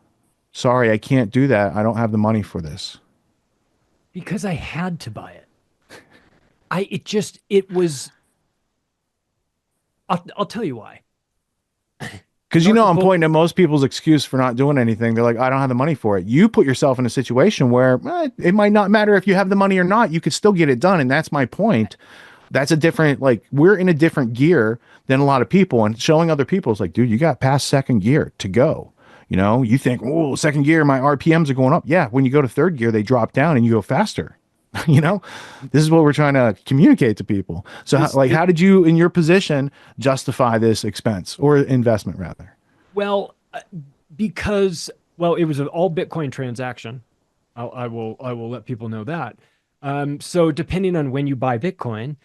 sorry, I can't do that. I don't have the money for this? Because I had to buy it. It was. I'll tell you why. Because I'm pointing at most people's excuse for not doing anything. They're like, I don't have the money for it. You put yourself in a situation where it might not matter if you have the money or not. You could still get it done. And that's my point. That's a different, like, we're in a different gear than a lot of people. And showing other people is like, dude, you got past second gear to go. You think, oh, second gear, my RPMs are going up. Yeah, when you go to third gear, they drop down and you go faster. This is what we're trying to communicate to people. So how did you, in your position, justify this expense or investment rather? Well, because it was an all Bitcoin transaction. I will let people know that. So depending on when you buy Bitcoin,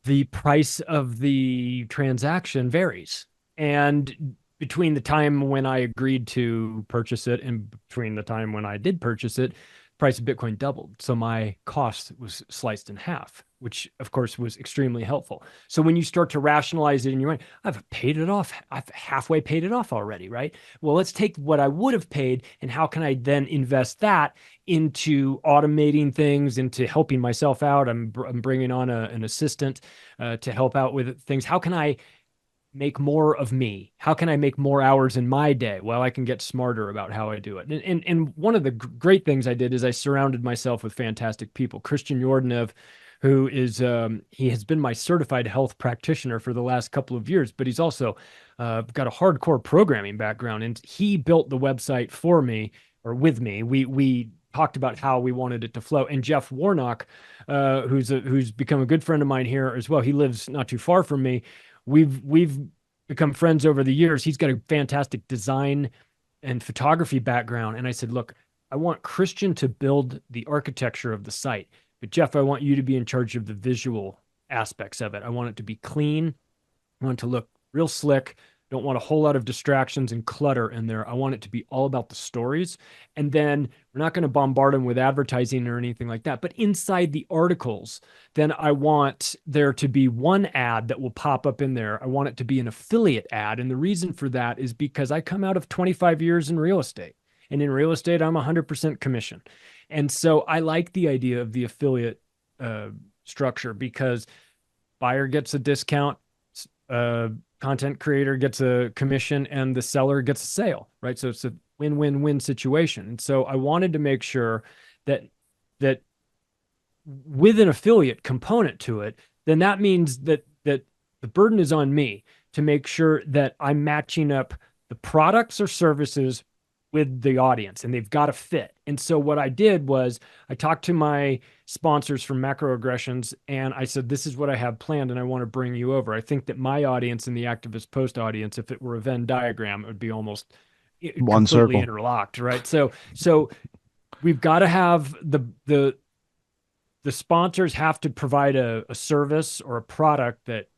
the price of the transaction varies. And between the time when I agreed to purchase it and between the time when I did purchase it, price of Bitcoin doubled. So my cost was sliced in half, which of course was extremely helpful. So when you start to rationalize it in your mind, I've paid it off. I've halfway paid it off already, right? Well, let's take what I would have paid and how can I then invest that into automating things, into helping myself out. I'm bringing on an assistant to help out with things. How can I make more of me? How can I make more hours in my day? Well, I can get smarter about how I do it. And one of the great things I did is I surrounded myself with fantastic people. Christian Yordanev, who is, he has been my certified health practitioner for the last couple of years, but he's also got a hardcore programming background. And he built the website for me or with me. We talked about how we wanted it to flow. And Jeff Warnock, who's become a good friend of mine here as well. He lives not too far from me. We've become friends over the years. He's got a fantastic design and photography background. And I said, look, I want Christian to build the architecture of the site, but Jeff, I want you to be in charge of the visual aspects of it. I want it to be clean. I want it to look real slick. Don't want a whole lot of distractions and clutter in there. I want it to be all about the stories. And then we're not going to bombard them with advertising or anything like that. But inside the articles, then I want there to be one ad that will pop up in there. I want it to be an affiliate ad. And the reason for that is because I come out of 25 years in real estate. And in real estate, I'm 100% commission. And so I like the idea of the affiliate structure because buyer gets a discount, content creator gets a commission, and the seller gets a sale, right? So it's a win-win-win situation. And so I wanted to make sure that with an affiliate component to it, then that means that the burden is on me to make sure that I'm matching up the products or services with the audience, and they've got to fit. And so what I did was I talked to my sponsors from Macroaggressions, and I said, this is what I have planned, and I want to bring you over. I think that my audience and the Activist Post audience, if it were a Venn diagram, it would be almost one completely circle interlocked, right? So we've got to have the sponsors have to provide a service or a product that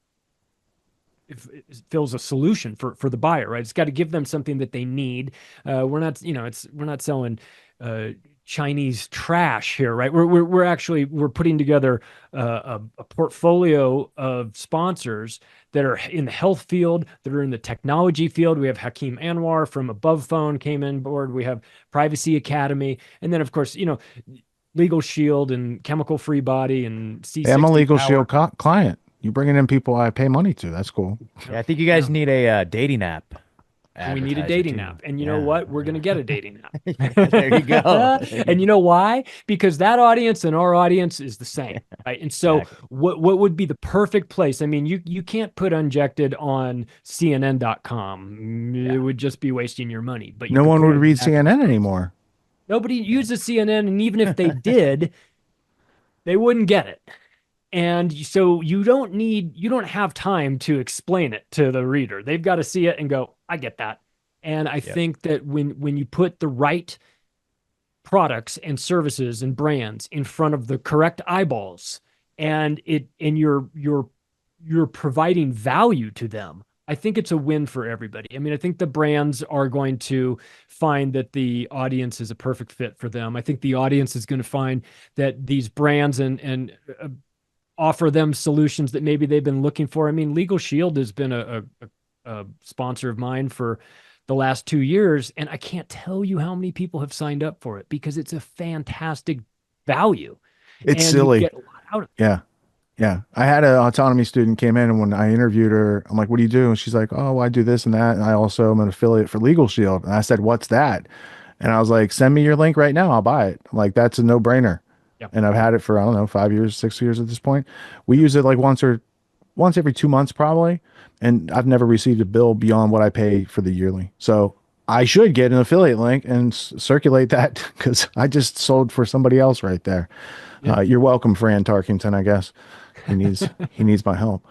it fills a solution for the buyer, right? It's got to give them something that they need. We're not selling Chinese trash here, right? We're putting together a portfolio of sponsors that are in the health field, that are in the technology field. We have Hakeem Anwar from Above Phone came in board. We have Privacy Academy, and then of course, Legal Shield and Chemical Free Body and C60 I'm a Legal Power. Shield client. You bringing in people I pay money to. That's cool. Yeah, I think you guys need a dating app. and we need a advertiser dating too. app. And you know what? We're going to get a dating app. There you go. And you know why? Because that audience and our audience is the same, right? And so Exactly. what would be the perfect place? I mean, you can't put Unjected on CNN.com. It would just be wasting your money. But you No could one put would it read on CNN anymore. Nobody uses CNN, and even if they did, they wouldn't get it. And so you don't have time to explain it to the reader. They've got to see it and go, I get that. And I think that when you put the right products and services and brands in front of the correct eyeballs, and you're providing value to them, I think it's a win for everybody. I mean, I think the brands are going to find that the audience is a perfect fit for them. I think the audience is going to find that these brands and offer them solutions that maybe they've been looking for. I mean, Legal Shield has been a sponsor of mine for the last 2 years, and I can't tell you how many people have signed up for it because it's a fantastic value. It's and silly. You get a lot out of it. Yeah. Yeah. I had an autonomy student came in, and when I interviewed her, I'm like, what do you do? And she's like, oh, I do this and that. And I also am an affiliate for Legal Shield. And I said, what's that? And I was like, send me your link right now. I'll buy it. I'm like, that's a no brainer. Yeah. And I've had it for, I don't know, 5 years, 6 years at this point. We use it like once every 2 months, probably. And I've never received a bill beyond what I pay for the yearly. So I should get an affiliate link and circulate that because I just sold for somebody else right there. Yeah. You're welcome, Fran Tarkington, I guess. He needs my help.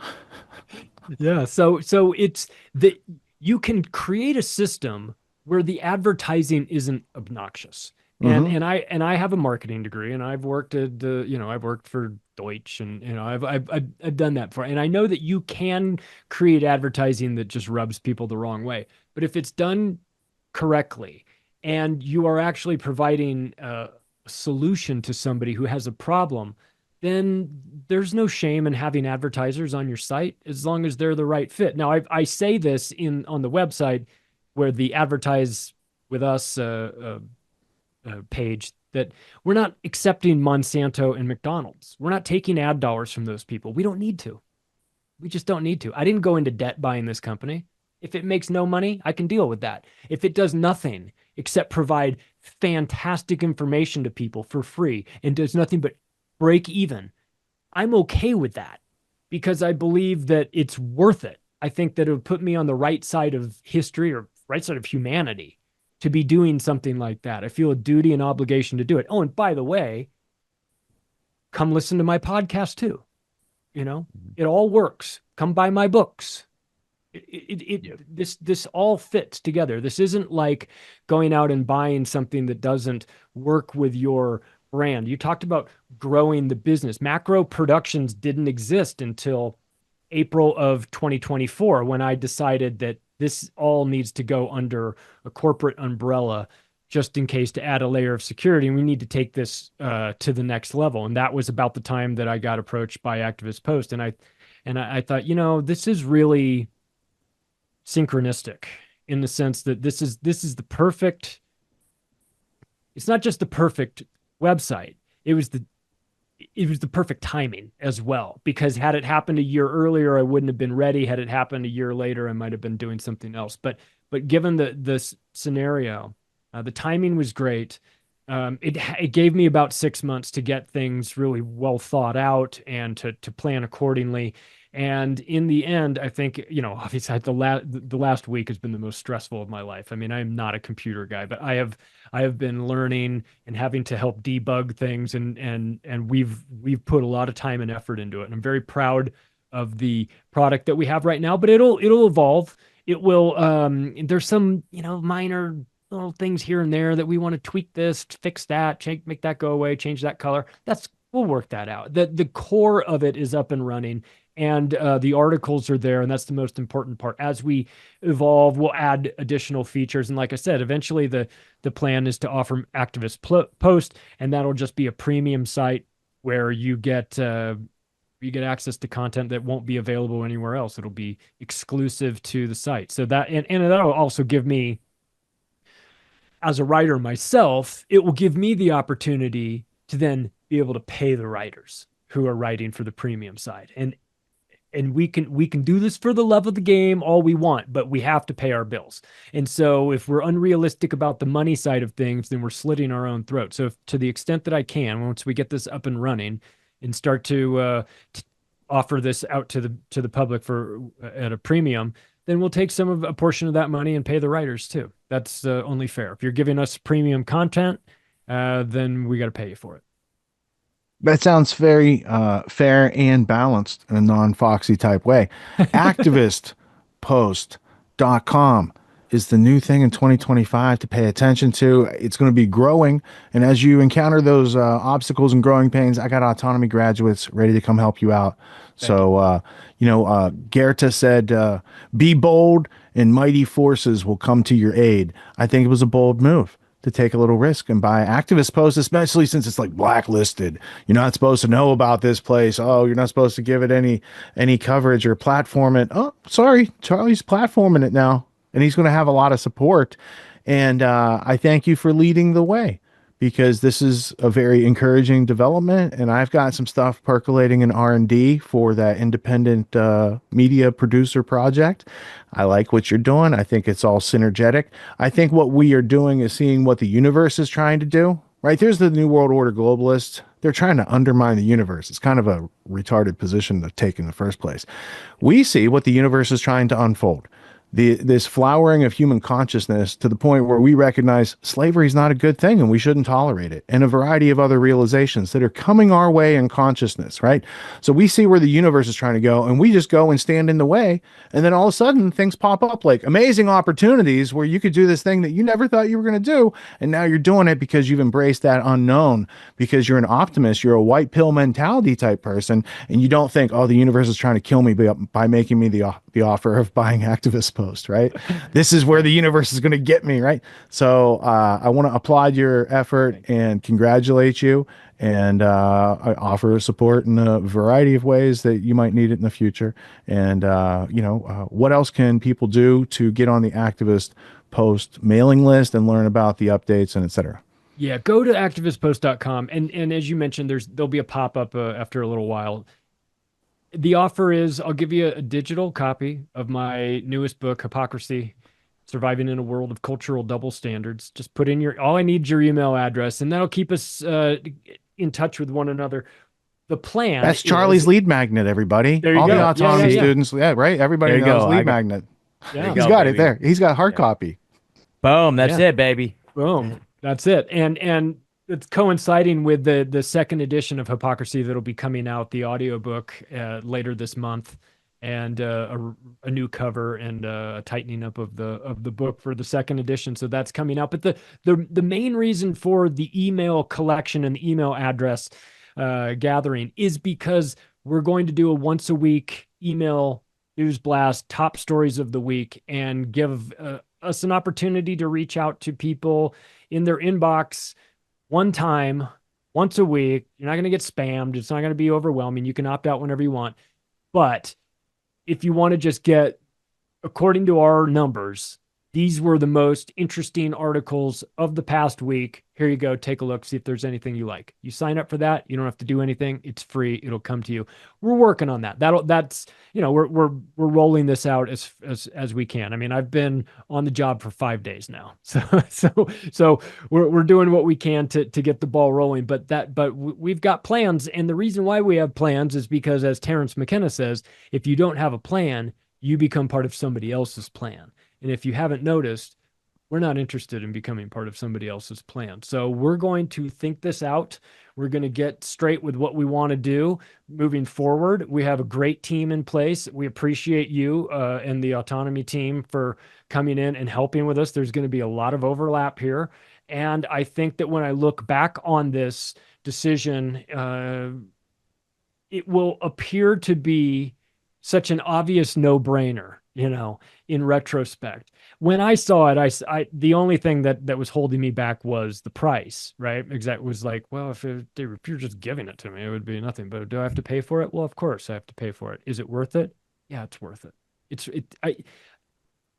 Yeah. So it's that you can create a system where the advertising isn't obnoxious. And I have a marketing degree, and I've worked at I've worked for Deutsch, and I've done that before. And I know that you can create advertising that just rubs people the wrong way. But if it's done correctly, and you are actually providing a solution to somebody who has a problem, then there's no shame in having advertisers on your site as long as they're the right fit. Now, I say this on the website where the advertise with us page, that we're not accepting Monsanto and McDonald's. We're not taking ad dollars from those people. We don't need to. We just don't need to. I didn't go into debt buying this company. If it makes no money, I can deal with that. If it does nothing except provide fantastic information to people for free and does nothing but break even, I'm okay with that because I believe that it's worth it. I think that it would put me on the right side of history or right side of humanity to be doing something like that. I feel a duty and obligation to do it. Oh, and by the way, come listen to my podcast too. It all works. Come buy my books. This all fits together. This isn't like going out and buying something that doesn't work with your brand. You talked about growing the business. Macro Productions didn't exist until April of 2024 when I decided that this all needs to go under a corporate umbrella just in case to add a layer of security. And we need to take this to the next level. And that was about the time that I got approached by Activist Post. And I thought, this is really synchronistic in the sense that this is the perfect, it's not just the perfect website. It was the perfect timing as well, because had it happened a year earlier, I wouldn't have been ready. Had it happened a year later, I might have been doing something else. But given the scenario, the timing was great. It gave me about 6 months to get things really well thought out and to plan accordingly. And in the end, I think, obviously the last week has been the most stressful of my life. I mean, I'm not a computer guy, but I have been learning and having to help debug things, and we've put a lot of time and effort into it. And I'm very proud of the product that we have right now, but it'll evolve. It will, there's some, minor little things here and there that we want to tweak this, fix that, make that go away, change that color. We'll work that out. The core of it is up and running. And the articles are there, and that's the most important part. As we evolve, we'll add additional features. And like I said, eventually the plan is to offer Activist Post, and that'll just be a premium site where you get access to content that won't be available anywhere else. It'll be exclusive to the site. So that and that'll also give me, as a writer myself, it will give me the opportunity to then be able to pay the writers who are writing for the premium side. And and we can do this for the love of the game all we want, but we have to pay our bills. And so if we're unrealistic about the money side of things, then we're slitting our own throat. So to the extent that I can, once we get this up and running and start to offer this out to the public for at a premium, then we'll take a portion of that money and pay the writers too. That's only fair. If you're giving us premium content, then we got to pay you for it. That sounds very fair and balanced in a non-Foxy type way. Activistpost.com is the new thing in 2025 to pay attention to. It's going to be growing. And as you encounter those obstacles and growing pains, I got Autonomy graduates ready to come help you out. So, Goethe said, be bold and mighty forces will come to your aid. I think it was a bold move to take a little risk and buy Activist Post, especially since it's like blacklisted. You're not supposed to know about this place. Oh, you're not supposed to give it any coverage or platform it. Oh, sorry, Charlie's platforming it now, and he's going to have a lot of support. And I thank you for leading the way, because this is a very encouraging development, and I've got some stuff percolating in R&D for that independent media producer project. I like what you're doing. I think it's all synergetic. I think what we are doing is seeing what the universe is trying to do, right? There's the New World Order globalists. They're trying to undermine the universe. It's kind of a retarded position to take in the first place. We see what the universe is trying to unfold. This flowering of human consciousness to the point where we recognize slavery is not a good thing and we shouldn't tolerate it, and a variety of other realizations that are coming our way in consciousness, right? So we see where the universe is trying to go, and we just go and stand in the way, and then all of a sudden things pop up like amazing opportunities where you could do this thing that you never thought you were going to do, and now you're doing it because you've embraced that unknown, because you're an optimist, you're a white pill mentality type person, and you don't think, oh, the universe is trying to kill me by making me the offer of buying Activist Post, right? This is where the universe is going to get me, right? So I want to applaud your effort and congratulate you, and I offer support in a variety of ways that you might need it in the future. And what else can people do to get on the Activist Post mailing list and learn about the updates and et cetera? Yeah, go to activistpost.com, and as you mentioned, there'll be a pop-up after a little while. The offer is I'll give you a digital copy of my newest book, Hypocrisy, Surviving in a World of Cultural Double Standards. Just put in all I need is your email address, and that'll keep us in touch with one another. The plan That's Charlie's lead magnet, everybody. There you All go. the Autonomy students, right? Everybody knows lead go. magnet. Yeah. He's got it there. He's got hard copy. Boom. That's it, baby. Boom. That's it. And it's coinciding with the second edition of Hypocrisy that'll be coming out, the audiobook later this month, and a new cover and a tightening up of the book for the second edition. So that's coming out. But the main reason for the email collection and the email address gathering is because we're going to do a once a week email news blast, top stories of the week, and give us an opportunity to reach out to people in their inbox one time, once a week. You're not going to get spammed. It's not going to be overwhelming. You can opt out whenever you want. But if you want to just get, according to our numbers, these were the most interesting articles of the past week. Here you go. Take a look. See if there's anything you like. You sign up for that. You don't have to do anything. It's free. It'll come to you. We're working on that. That's we're rolling this out as we can. I mean, I've been on the job for 5 days now, so we're doing what we can to get the ball rolling. But we've got plans, and the reason why we have plans is because, as Terrence McKenna says, if you don't have a plan, you become part of somebody else's plan. And if you haven't noticed, we're not interested in becoming part of somebody else's plan. So we're going to think this out. We're going to get straight with what we want to do moving forward. We have a great team in place. We appreciate you and the Autonomy team for coming in and helping with us. There's going to be a lot of overlap here. And I think that when I look back on this decision, it will appear to be such an obvious no-brainer, in retrospect. When I saw it, the only thing that was holding me back was the price, right? Exactly. Was like, well, if you're just giving it to me, it would be nothing. But do I have to pay for it? Well, of course I have to pay for it. Is it worth it? Yeah, it's worth it.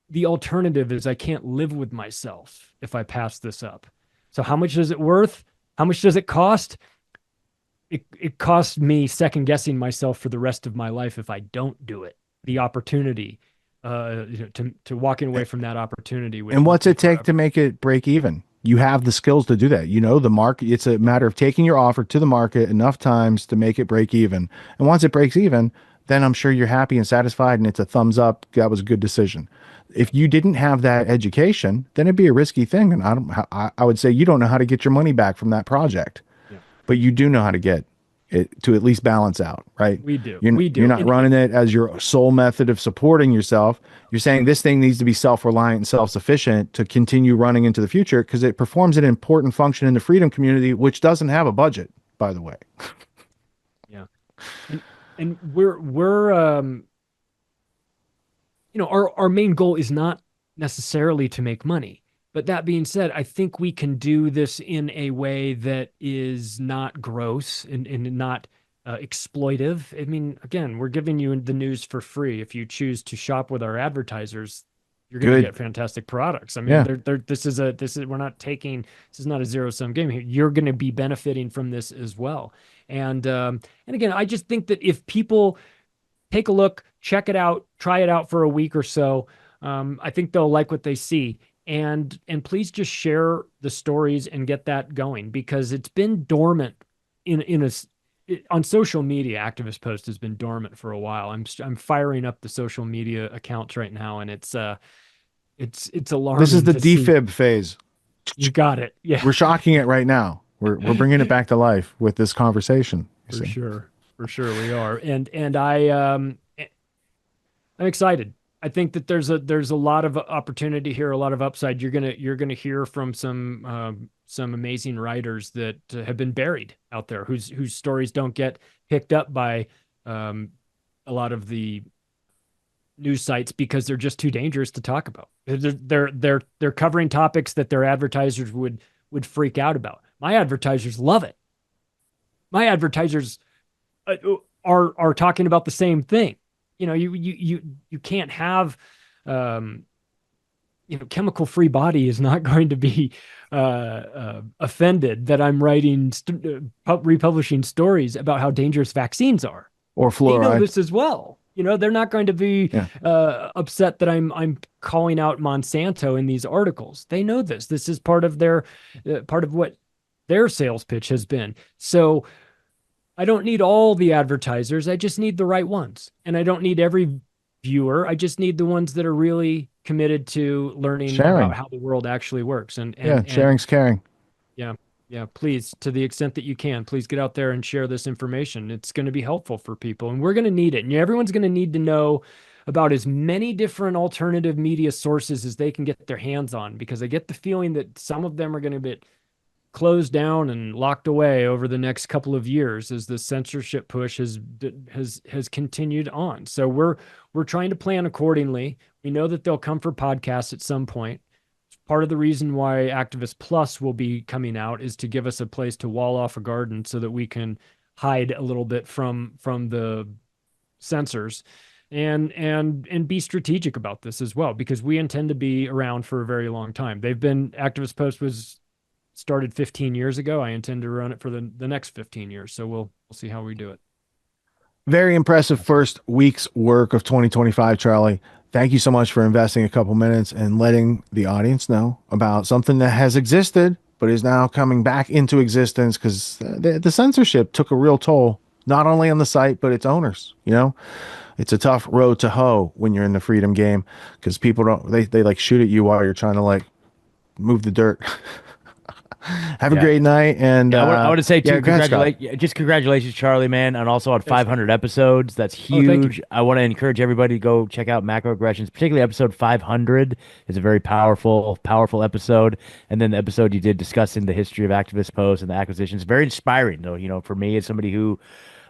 The alternative is I can't live with myself if I pass this up. So how much is it worth? How much does it cost? it costs me second guessing myself for the rest of my life if I don't do it. The opportunity, to walking away from that opportunity. And what's it take to make it break even? You have the skills to do that. You know, the market, it's a matter of taking your offer to the market enough times to make it break even. And once it breaks even, then I'm sure you're happy and satisfied and it's a thumbs up. That was a good decision. If you didn't have that education, then it'd be a risky thing. And I would say you don't know how to get your money back from that project, but you do know how to get it to at least balance out, right? We do. You're not running it as your sole method of supporting yourself. You're saying this thing needs to be self-reliant and self-sufficient to continue running into the future because it performs an important function in the freedom community, which doesn't have a budget, by the way. Yeah. And we're our main goal is not necessarily to make money. But that being said, I think we can do this in a way that is not gross and not exploitive. I mean, again, we're giving you the news for free. If you choose to shop with our advertisers, you're going to get fantastic products. I mean, this is we're not taking, this is not a zero-sum game here. You're going to be benefiting from this as well. And again, I just think that if people take a look, check it out, try it out for a week or so, I think they'll like what they see. And please just share the stories and get that going because it's been dormant on social media. Activist Post has been dormant for a while. I'm firing up the social media accounts right now, and it's alarming. This is the defib phase. You got it. Yeah, we're shocking it right now. We're bringing it back to life with this conversation. For sure we are. And I'm excited. I think that there's a lot of opportunity here, a lot of upside. You're gonna hear from some amazing writers that have been buried out there, whose stories don't get picked up by a lot of the news sites because they're just too dangerous to talk about. They're covering topics that their advertisers would freak out about. My advertisers love it. My advertisers are talking about the same thing. You know, you can't have, chemical free body is not going to be offended that I'm writing, republishing stories about how dangerous vaccines are. Or fluoride. They know this as well. You know, they're not going to be upset that I'm calling out Monsanto in these articles. They know this. This is part of their part of what their sales pitch has been. So I don't need all the advertisers. I just need the right ones. And I don't need every viewer. I just need the ones that are really committed to learning about how the world actually works. And sharing's caring. Yeah. Please, to the extent that you can, please get out there and share this information. It's going to be helpful for people and we're going to need it. And everyone's going to need to know about as many different alternative media sources as they can get their hands on, because I get the feeling that some of them are going to be closed down and locked away over the next couple of years as the censorship push has continued on. So we're trying to plan accordingly. We know that they'll come for podcasts at some point. Part of the reason why Activist Plus will be coming out is to give us a place to wall off a garden so that we can hide a little bit from the censors and be strategic about this as well, because we intend to be around for a very long time. Activist Post was started 15 years ago. I intend to run it for the next 15 years. So we'll see how we do it. Very impressive first week's work of 2025, Charlie. Thank you so much for investing a couple minutes and letting the audience know about something that has existed, but is now coming back into existence because the censorship took a real toll, not only on the site, but its owners. You know, it's a tough road to hoe when you're in the freedom game because people they like shoot at you while you're trying to like move the dirt. Have a great night. And I want to say too, congratulations, Charlie, man, and also on 500 episodes. That's huge. I want to encourage everybody to go check out Macroaggressions, particularly episode 500. It's a very powerful episode. And then the episode you did discussing the history of Activist Post and the acquisitions, very inspiring though. You know, for me as somebody who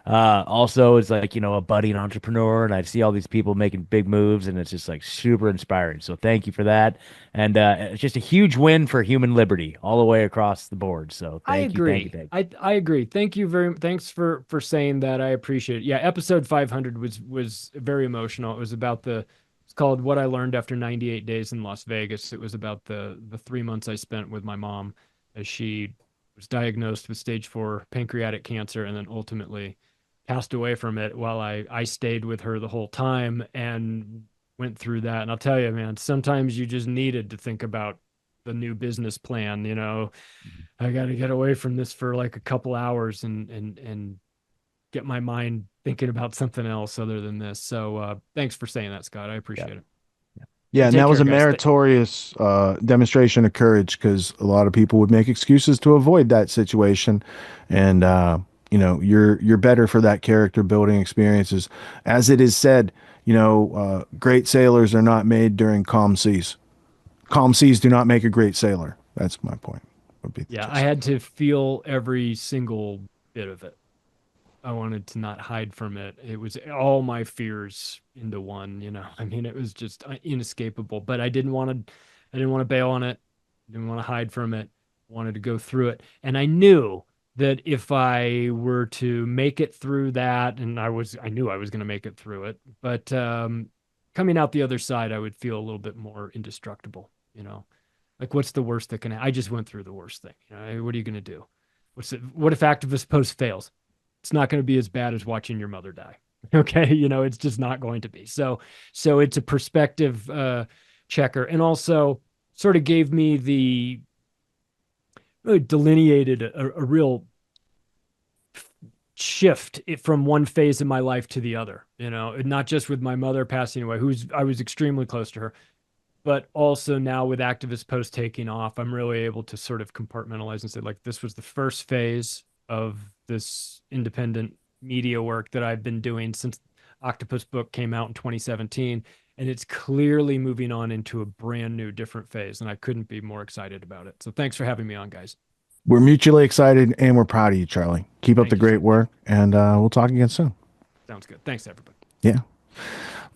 also is like, a budding entrepreneur, and I see all these people making big moves, and it's just like super inspiring. So thank you for that. And it's just a huge win for human liberty all the way across the board. So thank you. I agree. Thank you thanks for saying that. I appreciate it. Yeah. Episode 500 was very emotional. It was about it's called What I Learned After 98 Days in Las Vegas. It was about the 3 months I spent with my mom as she was diagnosed with stage 4 pancreatic cancer, and then ultimately passed away from it while I stayed with her the whole time and went through that. And I'll tell you, man, sometimes you just needed to think about the new business plan. I got to get away from this for like a couple hours and get my mind thinking about something else other than this. So thanks for saying that, Scott. I appreciate it. Yeah, and Take that was care, a guys. meritorious demonstration of courage, because a lot of people would make excuses to avoid that situation, and you're better for that character building experiences. As it is said, great sailors are not made during calm seas. Calm seas do not make a great sailor. That's my point. Would be the Yeah, gist. I had to feel every single bit of it. I wanted to not hide from it. It was all my fears into one. I mean, it was just inescapable, but I didn't want to bail on it. Didn't want to hide from it. Wanted to go through it. And I knew that if I were to make it through that, and I knew I was going to make it through it, but coming out the other side, I would feel a little bit more indestructible. Like, what's the worst that can happen? I just went through the worst thing. What are you going to do? What if Activist Post fails? It's not going to be as bad as watching your mother die. Okay. It's just not going to be. So it's a perspective checker, and also sort of gave me really delineated a real shift from one phase of my life to the other, not just with my mother passing away, I was extremely close to her, but also now with Activist Post taking off, I'm really able to sort of compartmentalize and say, like, this was the first phase of this independent media work that I've been doing since Octopus Book came out in 2017. And it's clearly moving on into a brand new, different phase. And I couldn't be more excited about it. So thanks for having me on, guys. We're mutually excited, and we're proud of you, Charlie. Keep up Thank the you, great sir. work, and we'll talk again soon. Sounds good. Thanks, everybody. Yeah.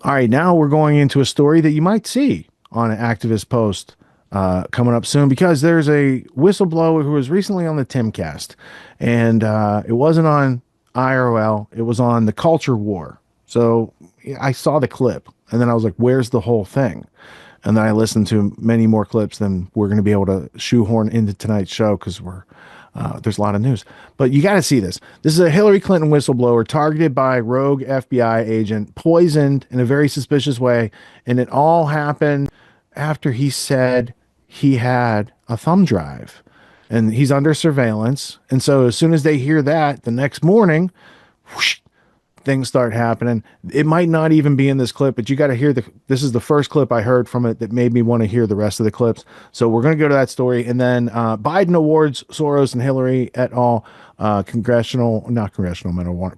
All right, now we're going into a story that you might see on an Activist Post coming up soon, because there's a whistleblower who was recently on the Timcast, and it wasn't on IRL, it was on the Culture War. So I saw the clip, and then I was like, where's the whole thing? And then I listened to many more clips than we're going to be able to shoehorn into tonight's show, because there's a lot of news. But you got to see this. This is a Hillary Clinton whistleblower targeted by rogue FBI agent, poisoned in a very suspicious way. And it all happened after he said he had a thumb drive, and he's under surveillance. And so as soon as they hear that, the next morning, whoosh, things start happening. It might not even be in this clip, but you got to hear this is the first clip I heard from it that made me want to hear the rest of the clips. So we're going to go to that story. And then Biden awards Soros and Hillary et al.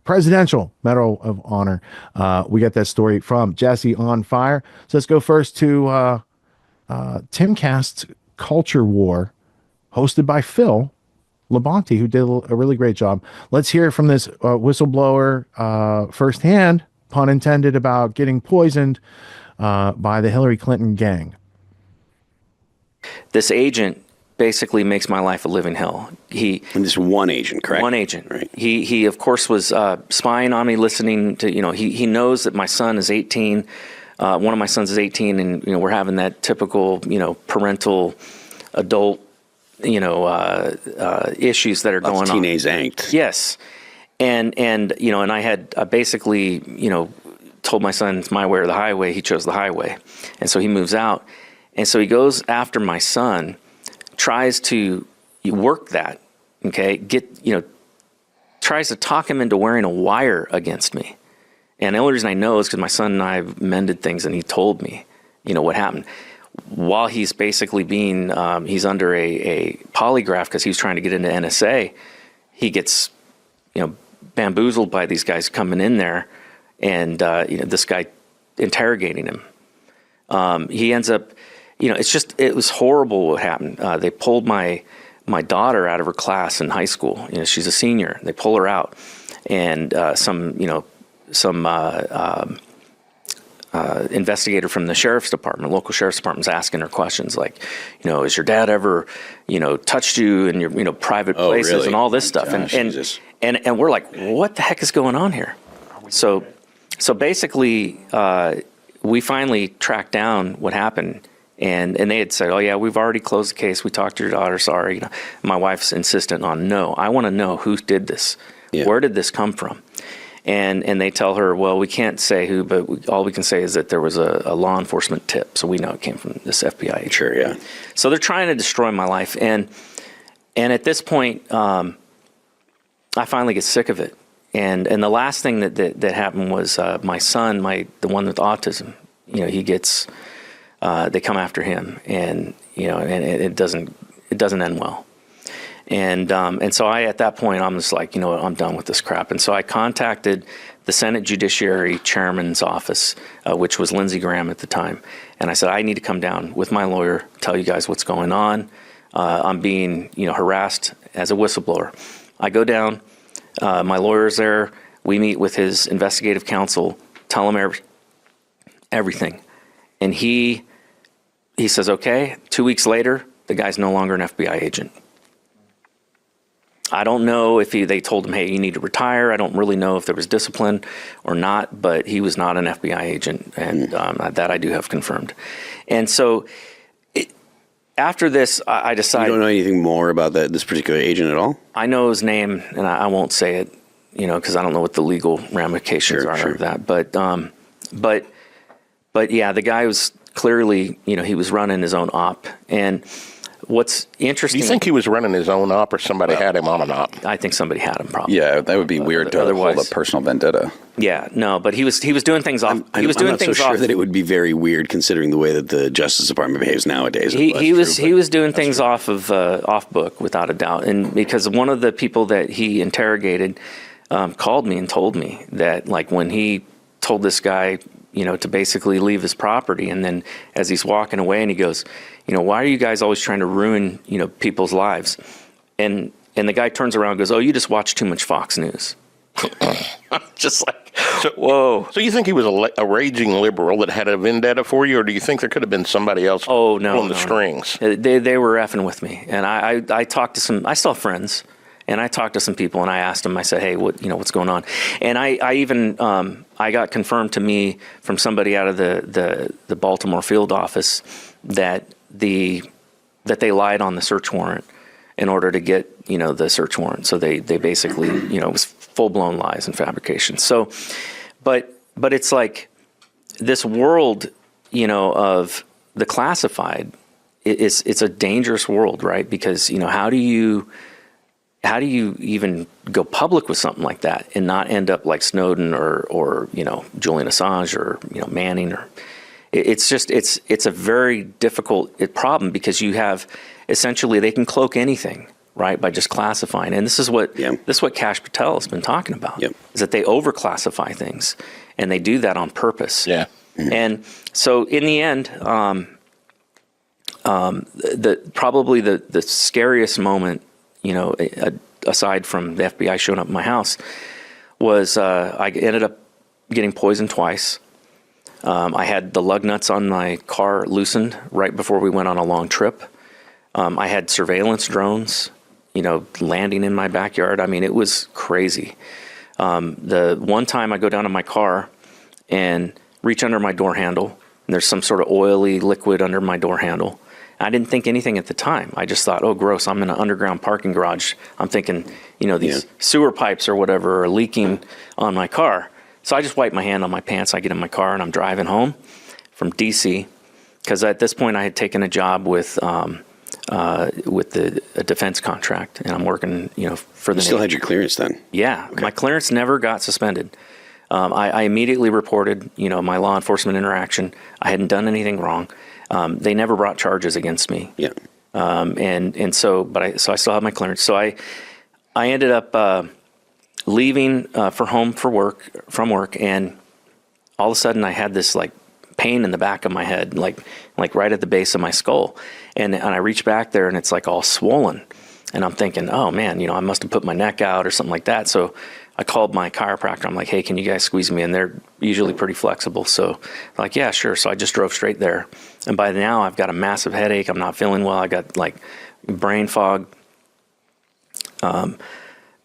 Presidential Medal of Honor. We got that story from Jesse on Fire. So let's go first to Timcast's Culture War, hosted by Phil Labonte, who did a really great job. Let's hear from this whistleblower firsthand, pun intended, about getting poisoned by the Hillary Clinton gang. This agent basically makes my life a living hell. And this one agent, correct? One agent. Right. He of course was spying on me, listening to, he knows that my son is 18. One of my sons is 18, and we're having that typical, parental adult issues that are going on. Teenage angst. Yes. And I had basically, told my son it's my way or the highway. He chose the highway. And so he moves out. And so he goes after my son, tries to work that, okay, tries to talk him into wearing a wire against me. And the only reason I know is because my son and I have mended things, and he told me, what happened. While he's basically being, he's under a polygraph because he was trying to get into NSA, he gets, bamboozled by these guys coming in there, and this guy interrogating him. He ends up, it was horrible what happened. They pulled my daughter out of her class in high school. She's a senior. They pull her out, and some investigator from the sheriff's department, local sheriff's department, is asking her questions like, has your dad ever, touched you in your, private places, really? And all this stuff. Gosh, and we're like, what the heck is going on here? So basically, we finally tracked down what happened. And they had said, oh yeah, we've already closed the case. We talked to your daughter. Sorry. You know, my wife's insistent on no. I want to know who did this. Yeah. Where did this come from? And they tell her, well, we can't say who, but all we can say is that there was a law enforcement tip, so we know it came from this FBI agent. Sure, yeah. So they're trying to destroy my life, and at this point, I finally get sick of it. And the last thing that happened was my son, the one with autism. You know, he gets they come after him, and you know, and it doesn't end well. And so at that point, I'm just like, you know what, I'm done with this crap. And so I contacted the Senate Judiciary Chairman's office, which was Lindsey Graham at the time. And I said, I need to come down with my lawyer, tell you guys what's going on. I'm being, you know, harassed as a whistleblower. I go down, my lawyer's there. We meet with his investigative counsel, tell him everything. And he says, okay. 2 weeks later, the guy's no longer an FBI agent. I don't know if they told him, hey, you need to retire. I don't really know if there was discipline or not, but he was not an FBI agent, and that I do have confirmed. And so after this, I decided... You don't know anything more about this particular agent at all? I know his name, and I won't say it, you know, because I don't know what the legal ramifications are of that. But yeah, the guy was clearly, you know, he was running his own op, and... What's interesting... Do you think he was running his own op, or somebody had him on an op? I think somebody had him, probably. Yeah, that would be weird to hold a personal vendetta. Yeah, no, but he was doing things off. I'm not so sure that it would be very weird considering the way that the Justice Department behaves nowadays. He was doing things off book, without a doubt, and because one of the people that he interrogated called me and told me that, like, when he told this guy, you know, to basically leave his property, and then as he's walking away, and he goes, you know, why are you guys always trying to ruin, you know, people's lives? And the guy turns around and goes, oh, you just watch too much Fox News. Just like, whoa. So you think he was a raging liberal that had a vendetta for you, or do you think there could have been somebody else pulling the strings? They were effing with me. And I talked to some, I still have friends, and I talked to some people, and I asked them, I said, hey, what's going on? And I even, I got confirmed to me from somebody out of the Baltimore field office that they lied on the search warrant in order to get, you know, the search warrant. So they basically, you know, it was full-blown lies and fabrication. So, but it's like this world, you know, of the classified, it's a dangerous world, right? Because, you know, how do you even go public with something like that and not end up like Snowden or you know, Julian Assange or, you know, Manning? Or it's just it's a very difficult problem, because you have essentially, they can cloak anything, right, by just classifying. And this is what Kash Patel has been talking about, is that they overclassify things, and they do that on purpose. Yeah. Mm-hmm. And so in the end, probably the scariest moment, you know, aside from the FBI showing up at my house, was I ended up getting poisoned twice. I had the lug nuts on my car loosened right before we went on a long trip. I had surveillance drones, you know, landing in my backyard. I mean, it was crazy. The one time I go down to my car and reach under my door handle, and there's some sort of oily liquid under my door handle. I didn't think anything at the time. I just thought, oh, gross, I'm in an underground parking garage. I'm thinking, you know, these sewer pipes or whatever are leaking on my car. So I just wipe my hand on my pants. I get in my car, and I'm driving home from D.C. because at this point I had taken a job with a defense contract, and I'm working, you know, for the... You still had your clearance then? Yeah. Okay. My clearance never got suspended. I immediately reported, you know, my law enforcement interaction. I hadn't done anything wrong. They never brought charges against me. Yeah. So I still have my clearance. So I ended up leaving from work, and all of a sudden I had this like pain in the back of my head, like right at the base of my skull. And I reach back there, and it's like all swollen. And I'm thinking, oh man, you know, I must have put my neck out or something like that. So I called my chiropractor. I'm like, hey, can you guys squeeze me in? They're usually pretty flexible. So like, yeah, sure. So I just drove straight there. And by now I've got a massive headache. I'm not feeling well. I got like brain fog. The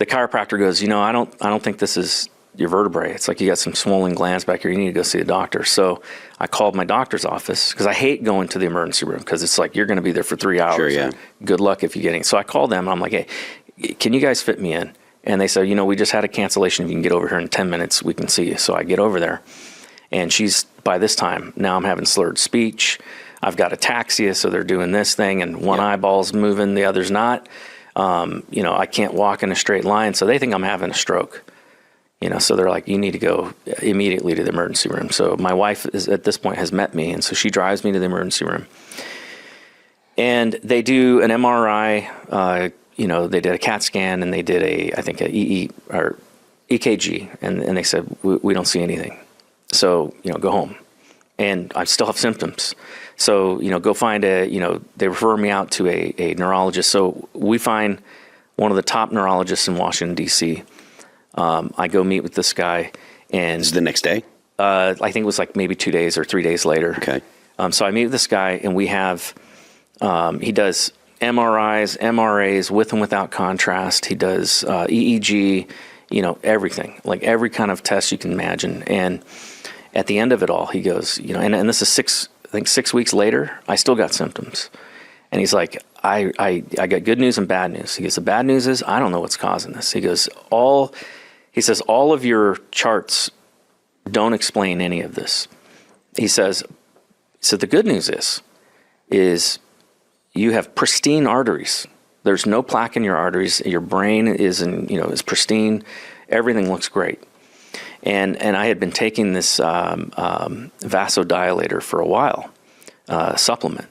chiropractor goes, you know, I don't think this is your vertebrae. It's like you got some swollen glands back here. You need to go see a doctor. So I called my doctor's office because I hate going to the emergency room because it's like you're going to be there for 3 hours. Sure, yeah. Good luck if you get in. So I called them and I'm like, hey, can you guys fit me in? And they said, we just had a cancellation. If you can get over here in 10 minutes, we can see you. So I get over there. And she's, by this time, now I'm having slurred speech. I've got ataxia, so they're doing this thing, and one eyeball's moving, the other's not. I can't walk in a straight line, so they think I'm having a stroke. So they're like, you need to go immediately to the emergency room. So my wife at this point has met me, and so she drives me to the emergency room. And they do an MRI, they did a CAT scan, and they did a EKG, and they said, we don't see anything. So, go home. And I still have symptoms. So, go find they refer me out to a neurologist. So we find one of the top neurologists in Washington, D.C. I go meet with this guy. And this is the next day? I think it was like maybe 2 days or 3 days later. Okay. So I meet with this guy, and we have, he does MRIs, MRAs with and without contrast. He does EEG, everything, like every kind of test you can imagine. And at the end of it all, he goes, and this is 6 weeks later, I still got symptoms. And he's like, I got good news and bad news. He goes, the bad news is I don't know what's causing this. He goes, all of your charts don't explain any of this. He says, so the good news is you have pristine arteries. There's no plaque in your arteries. Your brain is pristine. Everything looks great. And I had been taking this vasodilator for a while, supplement.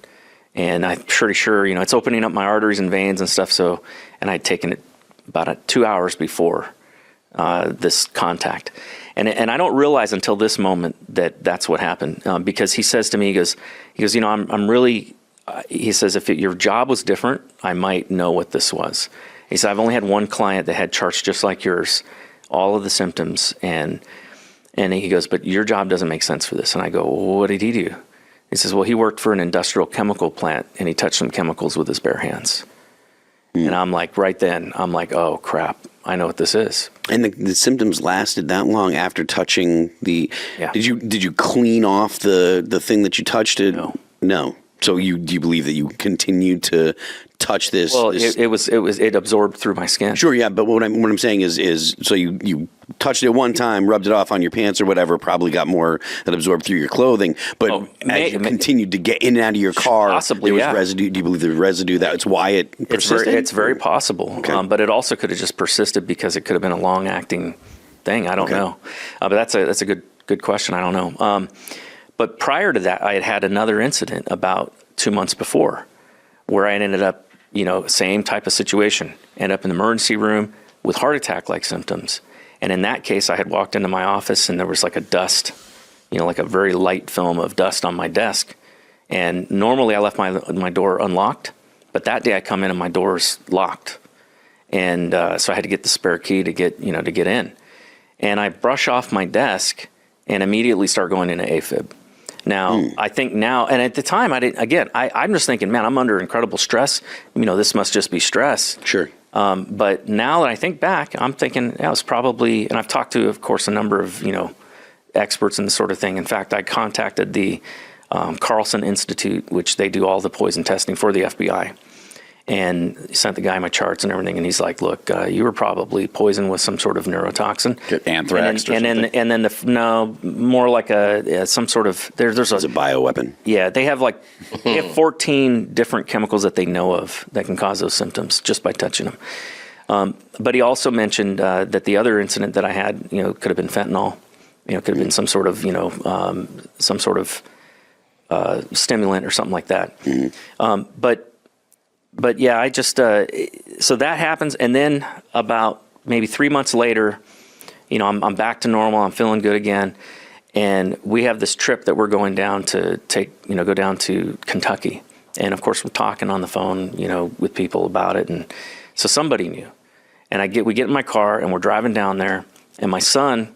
And I'm pretty sure, it's opening up my arteries and veins and stuff. So, and I'd taken it about 2 hours before this contact. And I don't realize until this moment that that's what happened. Because he says to me, he goes, I'm really, he says, if your job was different, I might know what this was. He said, I've only had one client that had charts just like yours, all of the symptoms, and he goes, but your job doesn't make sense for this. And I go, well, what did he do? He says, well, he worked for an industrial chemical plant, and he touched some chemicals with his bare hands. And I'm like, right then, oh crap, I know what this is. And the symptoms lasted that long after touching the? Yeah. Did you clean off the thing that you touched? No. So do you believe that you continued to touch this? Well, it absorbed through my skin. Sure, yeah. But what I'm saying is so you touched it one time, rubbed it off on your pants or whatever, probably got more that absorbed through your clothing. But as you continued to get in and out of your car, possibly, there was residue. Do you believe there was residue? That's why it persisted? It's very possible. Okay. But it also could have just persisted because it could have been a long-acting thing. I don't know. But that's a good question. I don't know. But prior to that, I had another incident about 2 months before where I ended up, same type of situation, ended up in the emergency room with heart attack-like symptoms. And in that case, I had walked into my office and there was like a dust, like a very light film of dust on my desk. And normally I left my door unlocked, but that day I come in and my door's locked. And so I had to get the spare key to get in. And I brush off my desk and immediately start going into AFib. Now, I think now, and at the time, I'm just thinking, man, I'm under incredible stress. This must just be stress. Sure. But now that I think back, I'm thinking, yeah, it was probably, and I've talked to, of course, a number of, experts in this sort of thing. In fact, I contacted the Carlson Institute, which they do all the poison testing for the FBI. And sent the guy my charts and everything, and he's like, "Look, you were probably poisoned with some sort of neurotoxin, anthrax, and then more like some sort of there's a bioweapon. Yeah, they have 14 different chemicals that they know of that can cause those symptoms just by touching them. But he also mentioned that the other incident that I had, could have been fentanyl, could have been some sort of stimulant or something like that. But yeah, I just, so that happens. And then about maybe 3 months later, I'm back to normal. I'm feeling good again. And we have this trip that we're going down to go down to Kentucky. And of course we're talking on the phone, with people about it. And so somebody knew. And we get in my car and we're driving down there, and my son,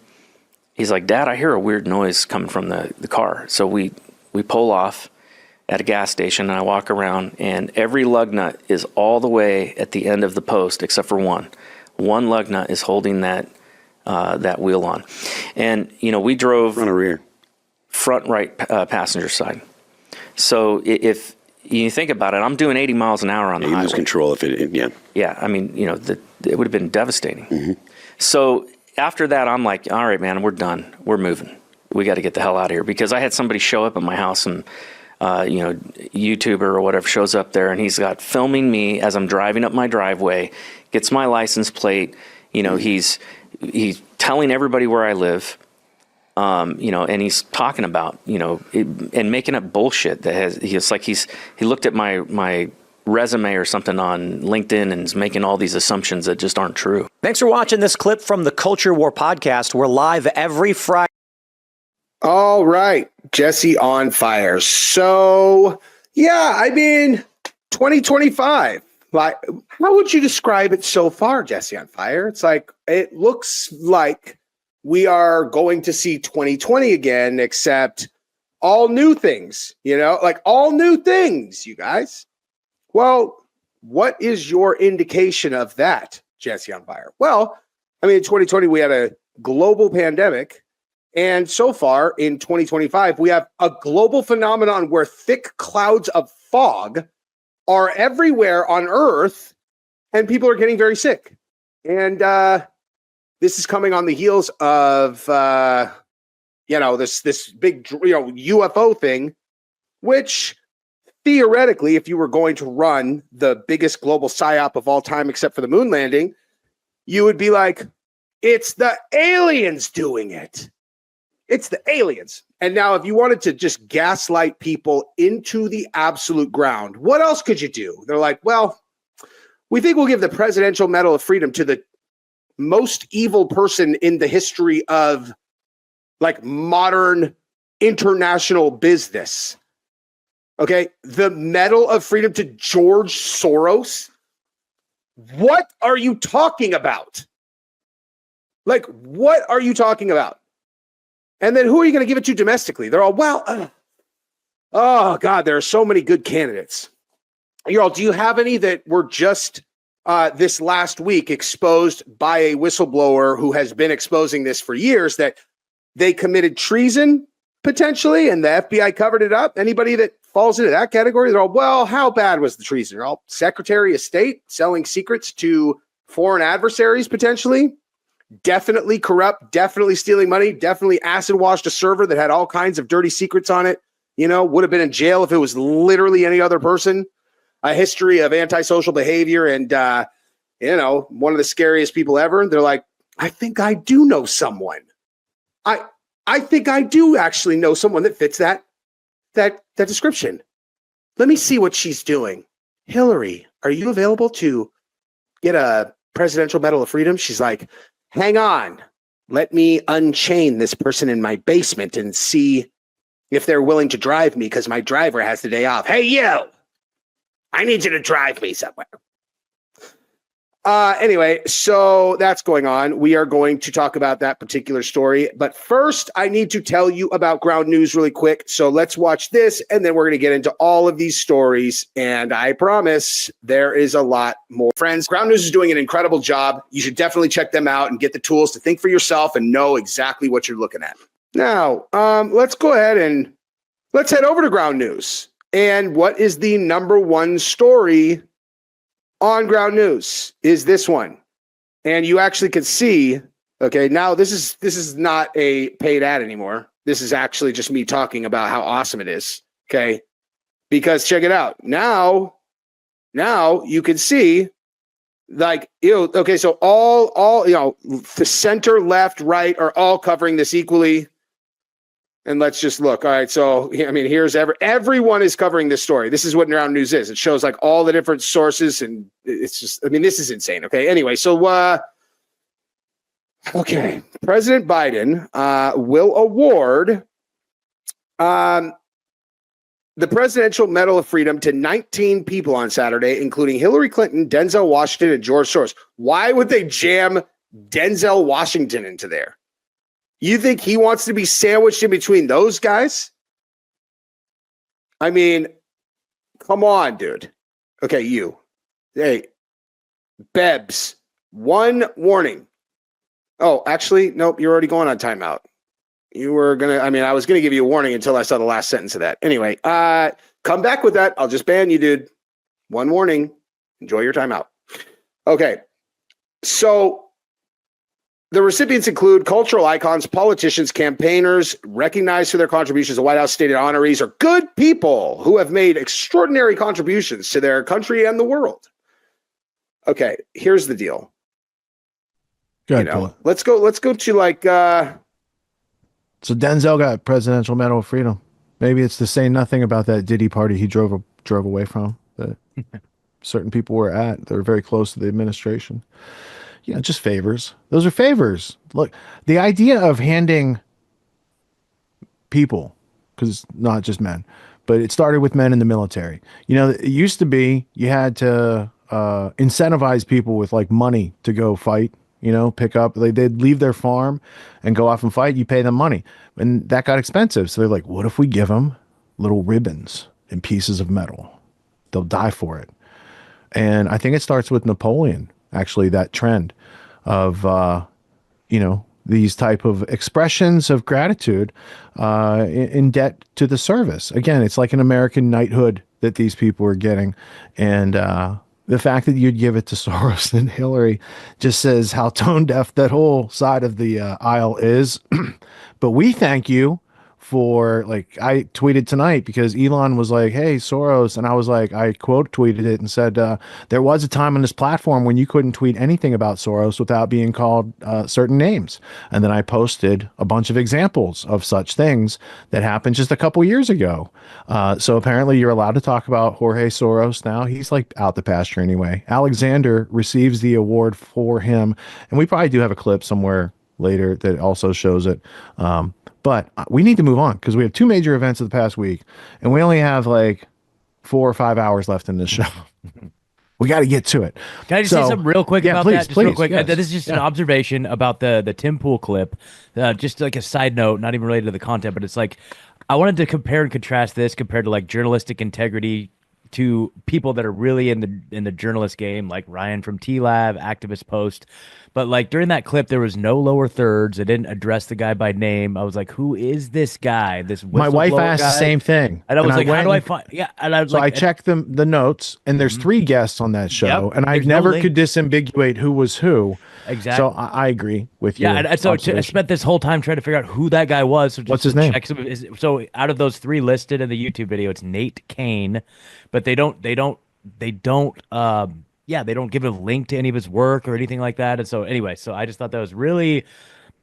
he's like, Dad, I hear a weird noise coming from the car. So we pull off at a gas station, and I walk around, and every lug nut is all the way at the end of the post except for one. One lug nut is holding that that wheel on. And, we drove front or rear? Front right passenger side. So if you think about it, I'm doing 80 miles an hour on the highway. You lose control if it, yeah. Yeah, I mean, it would have been devastating. Mm-hmm. So after that, I'm like, all right, man, we're done. We're moving. We got to get the hell out of here, because I had somebody show up at my house, and YouTuber or whatever shows up there, and he's got filming me as I'm driving up my driveway, gets my license plate. He's telling everybody where I live. And he's talking about, and making up bullshit that he looked at my resume or something on LinkedIn and is making all these assumptions that just aren't true. Thanks for watching this clip from the Culture War podcast. We're live every Friday. All right, Jesse on fire. So, yeah, I mean, 2025. Like, how would you describe it so far, Jesse on fire? It's like, it looks like we are going to see 2020 again, except all new things, like all new things, you guys. Well, what is your indication of that, Jesse on fire? Well, I mean, in 2020, we had a global pandemic. And so far in 2025, we have a global phenomenon where thick clouds of fog are everywhere on Earth, and people are getting very sick. And this is coming on the heels of, this big, UFO thing, which theoretically, if you were going to run the biggest global psyop of all time, except for the moon landing, you would be like, it's the aliens doing it. It's the aliens. And now if you wanted to just gaslight people into the absolute ground, what else could you do? They're like, well, we think we'll give the Presidential Medal of Freedom to the most evil person in the history of like modern international business. Okay. The Medal of Freedom to George Soros. What are you talking about? Like, what are you talking about? And then who are you going to give it to domestically? They're all, oh God, there are so many good candidates. You're all, do you have any that were just this last week exposed by a whistleblower who has been exposing this for years, that they committed treason potentially and the FBI covered it up? Anybody that falls into that category, they're all, well, how bad was the treason? They're all Secretary of State selling secrets to foreign adversaries potentially. Definitely corrupt, definitely stealing money, definitely acid washed a server that had all kinds of dirty secrets on it. Would have been in jail if it was literally any other person. A history of antisocial behavior and, one of the scariest people ever. They're like, I think I do know someone. I think I do actually know someone that fits that description. Let me see what she's doing. Hillary, are you available to get a Presidential Medal of Freedom? She's like, hang on, let me unchain this person in my basement and see if they're willing to drive me because my driver has the day off. Hey, you, I need you to drive me somewhere. Anyway, so that's going on. We are going to talk about that particular story. But first, I need to tell you about ground news really quick. So let's watch this, and then we're going to get into all of these stories. And I promise there is a lot more. Friends, ground news is doing an incredible job. You should definitely check them out and get the tools to think for yourself and know exactly what you're looking at. Now, let's go ahead and let's head over to ground news. And what is the number one story on ground news is this one. And you actually can see, okay, now this is not a paid ad anymore. This is actually just me talking about how awesome it is. Okay. Because check it out. Now you can see like, okay, so all, the center, left, right are all covering this equally. And let's just look. All right. So, I mean, here's everyone is covering this story. This is what ground news is. It shows like all the different sources, and it's just, I mean, this is insane. Okay. Anyway, so, okay. President Biden will award the Presidential Medal of Freedom to 19 people on Saturday, including Hillary Clinton, Denzel Washington, and George Soros. Why would they jam Denzel Washington into there? You think he wants to be sandwiched in between those guys? I mean, come on, dude. Okay, you. Hey, Bebs, one warning. Oh, actually, nope. You're already going on timeout. You were going to, I was going to give you a warning until I saw the last sentence of that. Anyway, come back with that. I'll just ban you, dude. One warning. Enjoy your timeout. Okay. So the recipients include cultural icons, politicians, campaigners, recognized for their contributions to White House stated honorees, are good people who have made extraordinary contributions to their country and the world. Okay, here's the deal. Good. Let's go to like So Denzel got Presidential Medal of Freedom. Maybe it's to say nothing about that Diddy party he drove away from that certain people were at. They were very close to the administration. Just favors. Those are favors. Look, the idea of handing people, because it's not just men, but it started with men in the military. It used to be you had to incentivize people with like money to go fight. Pick up, they'd leave their farm and go off and fight. You pay them money. And that got expensive. So they're like, what if we give them little ribbons and pieces of metal? They'll die for it. And I think it starts with Napoleon, actually, that trend of, these type of expressions of gratitude in debt to the service. Again, it's like an American knighthood that these people are getting. And, the fact that you'd give it to Soros and Hillary just says how tone deaf that whole side of the aisle is. But we thank you for, like, I tweeted tonight because Elon was like, hey, Soros. And I was like, I quote tweeted it and said, there was a time on this platform when you couldn't tweet anything about Soros without being called certain names. And then I posted a bunch of examples of such things that happened just a couple years ago. So apparently you're allowed to talk about Jorge Soros now. He's like out the pasture anyway. Alexander receives the award for him. And we probably do have a clip somewhere later that also shows it. But we need to move on because we have two major events of the past week and we only have like 4 or 5 hours left in this show. We got to get to it. Can I just say something real quick about that? Just real quick. Yes. This is just an observation about the Tim Pool clip. Just like a side note, not even related to the content, but it's like, I wanted to compare and contrast this compared to like journalistic integrity to people that are really in the journalist game, like Ryan from T-Lab, Activist Post. But like during that clip, there was no lower thirds. It didn't address the guy by name. I was like, who is this guy? This my wife asked the same thing. And I was like, how do I find? Yeah. And I was so like, I checked the notes and there's 3 guests on that show. And I never could disambiguate who was who. Exactly. So I agree with you. Yeah. And so I spent this whole time trying to figure out who that guy was. So just what's his name? So out of those 3 listed in the YouTube video, it's Nate Kane, but they don't give a link to any of his work or anything like that. And so anyway, so I just thought that was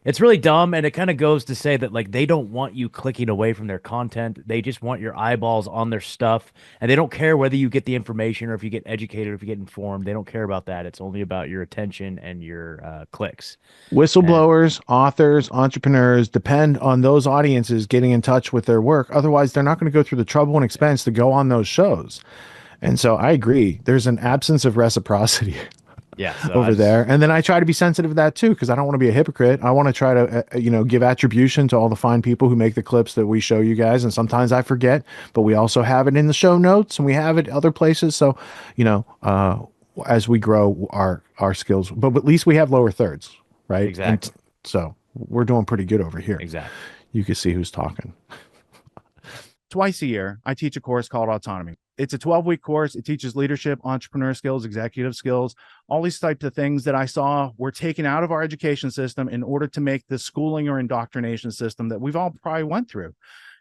it's really dumb. And it kind of goes to say that like, they don't want you clicking away from their content. They just want your eyeballs on their stuff. And they don't care whether you get the information or if you get educated or if you get informed. They don't care about that. It's only about your attention and your clicks. Whistleblowers, authors, entrepreneurs depend on those audiences getting in touch with their work. Otherwise, they're not going to go through the trouble and expense to go on those shows. And so I agree. There's an absence of reciprocity over there. And then I try to be sensitive to that too, because I don't want to be a hypocrite. I want to try to, give attribution to all the fine people who make the clips that we show you guys. And sometimes I forget, but we also have it in the show notes and we have it other places. So, as we grow our skills, but at least we have lower thirds, right? Exactly. And so we're doing pretty good over here. Exactly. You can see who's talking. Twice a year, I teach a course called Autonomy. It's a 12-week course. It teaches leadership, entrepreneur skills, executive skills, all these types of things that I saw were taken out of our education system in order to make the schooling or indoctrination system that we've all probably went through.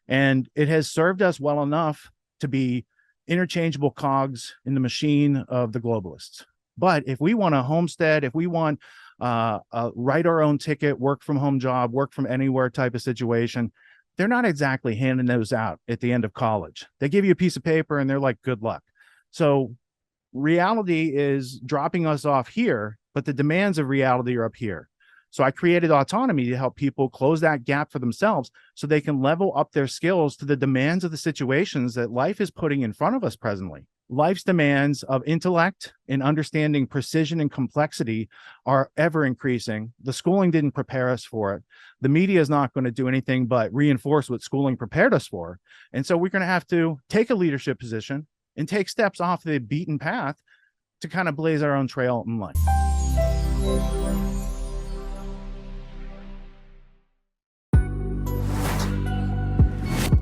And it has served us well enough to be interchangeable cogs in the machine of the globalists. But if we want a homestead, if we want write our own ticket, work from home job, work from anywhere type of situation, they're not exactly handing those out at the end of college. They give you a piece of paper and they're like, good luck. So reality is dropping us off here, but the demands of reality are up here. So I created Autonomy to help people close that gap for themselves so they can level up their skills to the demands of the situations that life is putting in front of us presently. Life's demands of intellect and understanding precision and complexity are ever increasing. The schooling didn't prepare us for it. The media is not going to do anything but reinforce what schooling prepared us for. And so we're going to have to take a leadership position and take steps off the beaten path to kind of blaze our own trail in life.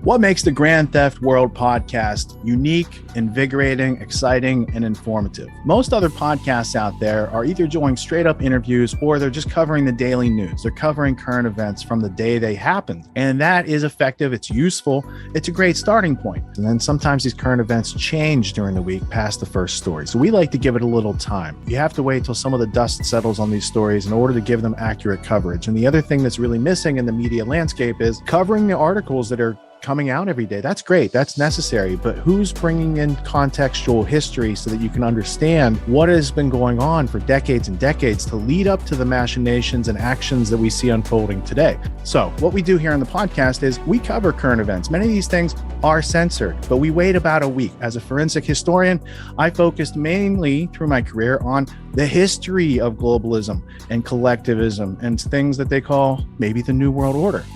What makes the Grand Theft World podcast unique, invigorating, exciting, and informative? Most other podcasts out there are either doing straight up interviews or they're just covering the daily news. They're covering current events from the day they happened. And that is effective. It's useful. It's a great starting point. And then sometimes these current events change during the week past the first story. So we like to give it a little time. You have to wait till some of the dust settles on these stories in order to give them accurate coverage. And the other thing that's really missing in the media landscape is covering the articles that are coming out every day. That's great. That's necessary. But who's bringing in contextual history so that you can understand what has been going on for decades and decades to lead up to the machinations and actions that we see unfolding today? So what we do here on the podcast is we cover current events. Many of these things are censored, but we wait about a week. As a forensic historian, I focused mainly through my career on the history of globalism and collectivism and things that they call maybe the New World Order.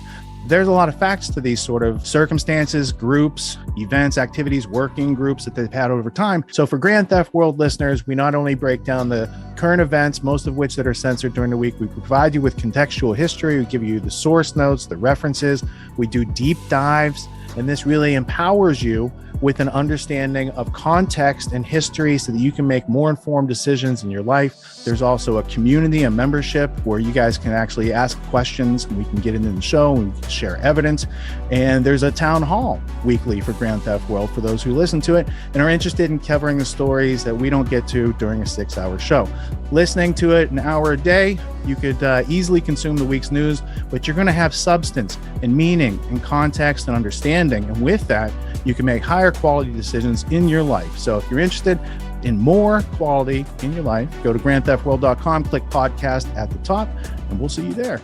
There's a lot of facts to these sort of circumstances, groups, events, activities, working groups that they've had over time. So for Grand Theft World listeners, we not only break down the current events, most of which that are censored during the week, we provide you with contextual history, we give you the source notes, the references, we do deep dives, and this really empowers you with an understanding of context and history so that you can make more informed decisions in your life. There's also a community, a membership where you guys can actually ask questions and we can get into the show and we can share evidence. And there's a town hall weekly for Grand Theft World for those who listen to it and are interested in covering the stories that we don't get to during a 6-hour show. Listening to it an hour a day, you could easily consume the week's news, but you're going to have substance and meaning and context and understanding. And with that, you can make higher quality decisions in your life. So if you're interested in more quality in your life, go to grandtheftworld.com, click podcast at the top, and we'll see you there.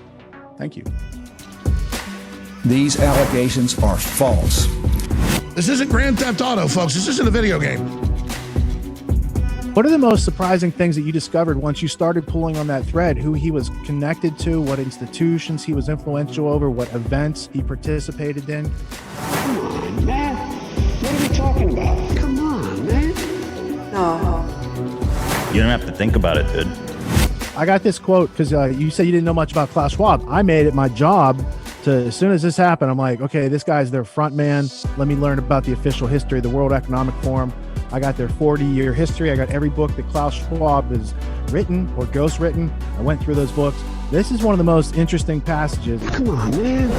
Thank you. These allegations are false. This isn't Grand Theft Auto, folks. This isn't a video game. What are the most surprising things that you discovered once you started pulling on that thread? Who he was connected to, what institutions he was influential over, what events he participated in? Come on, man. What are we talking about? Come on, man. No. You don't have to think about it, dude. I got this quote because you said you didn't know much about Klaus Schwab. I made it my job to, as soon as this happened, I'm like, okay, this guy's their front man. Let me learn about the official history of the World Economic Forum. I got their 40-year history. I got every book that Klaus Schwab has written or ghostwritten. I went through those books. This is one of the most interesting passages. Come on, man.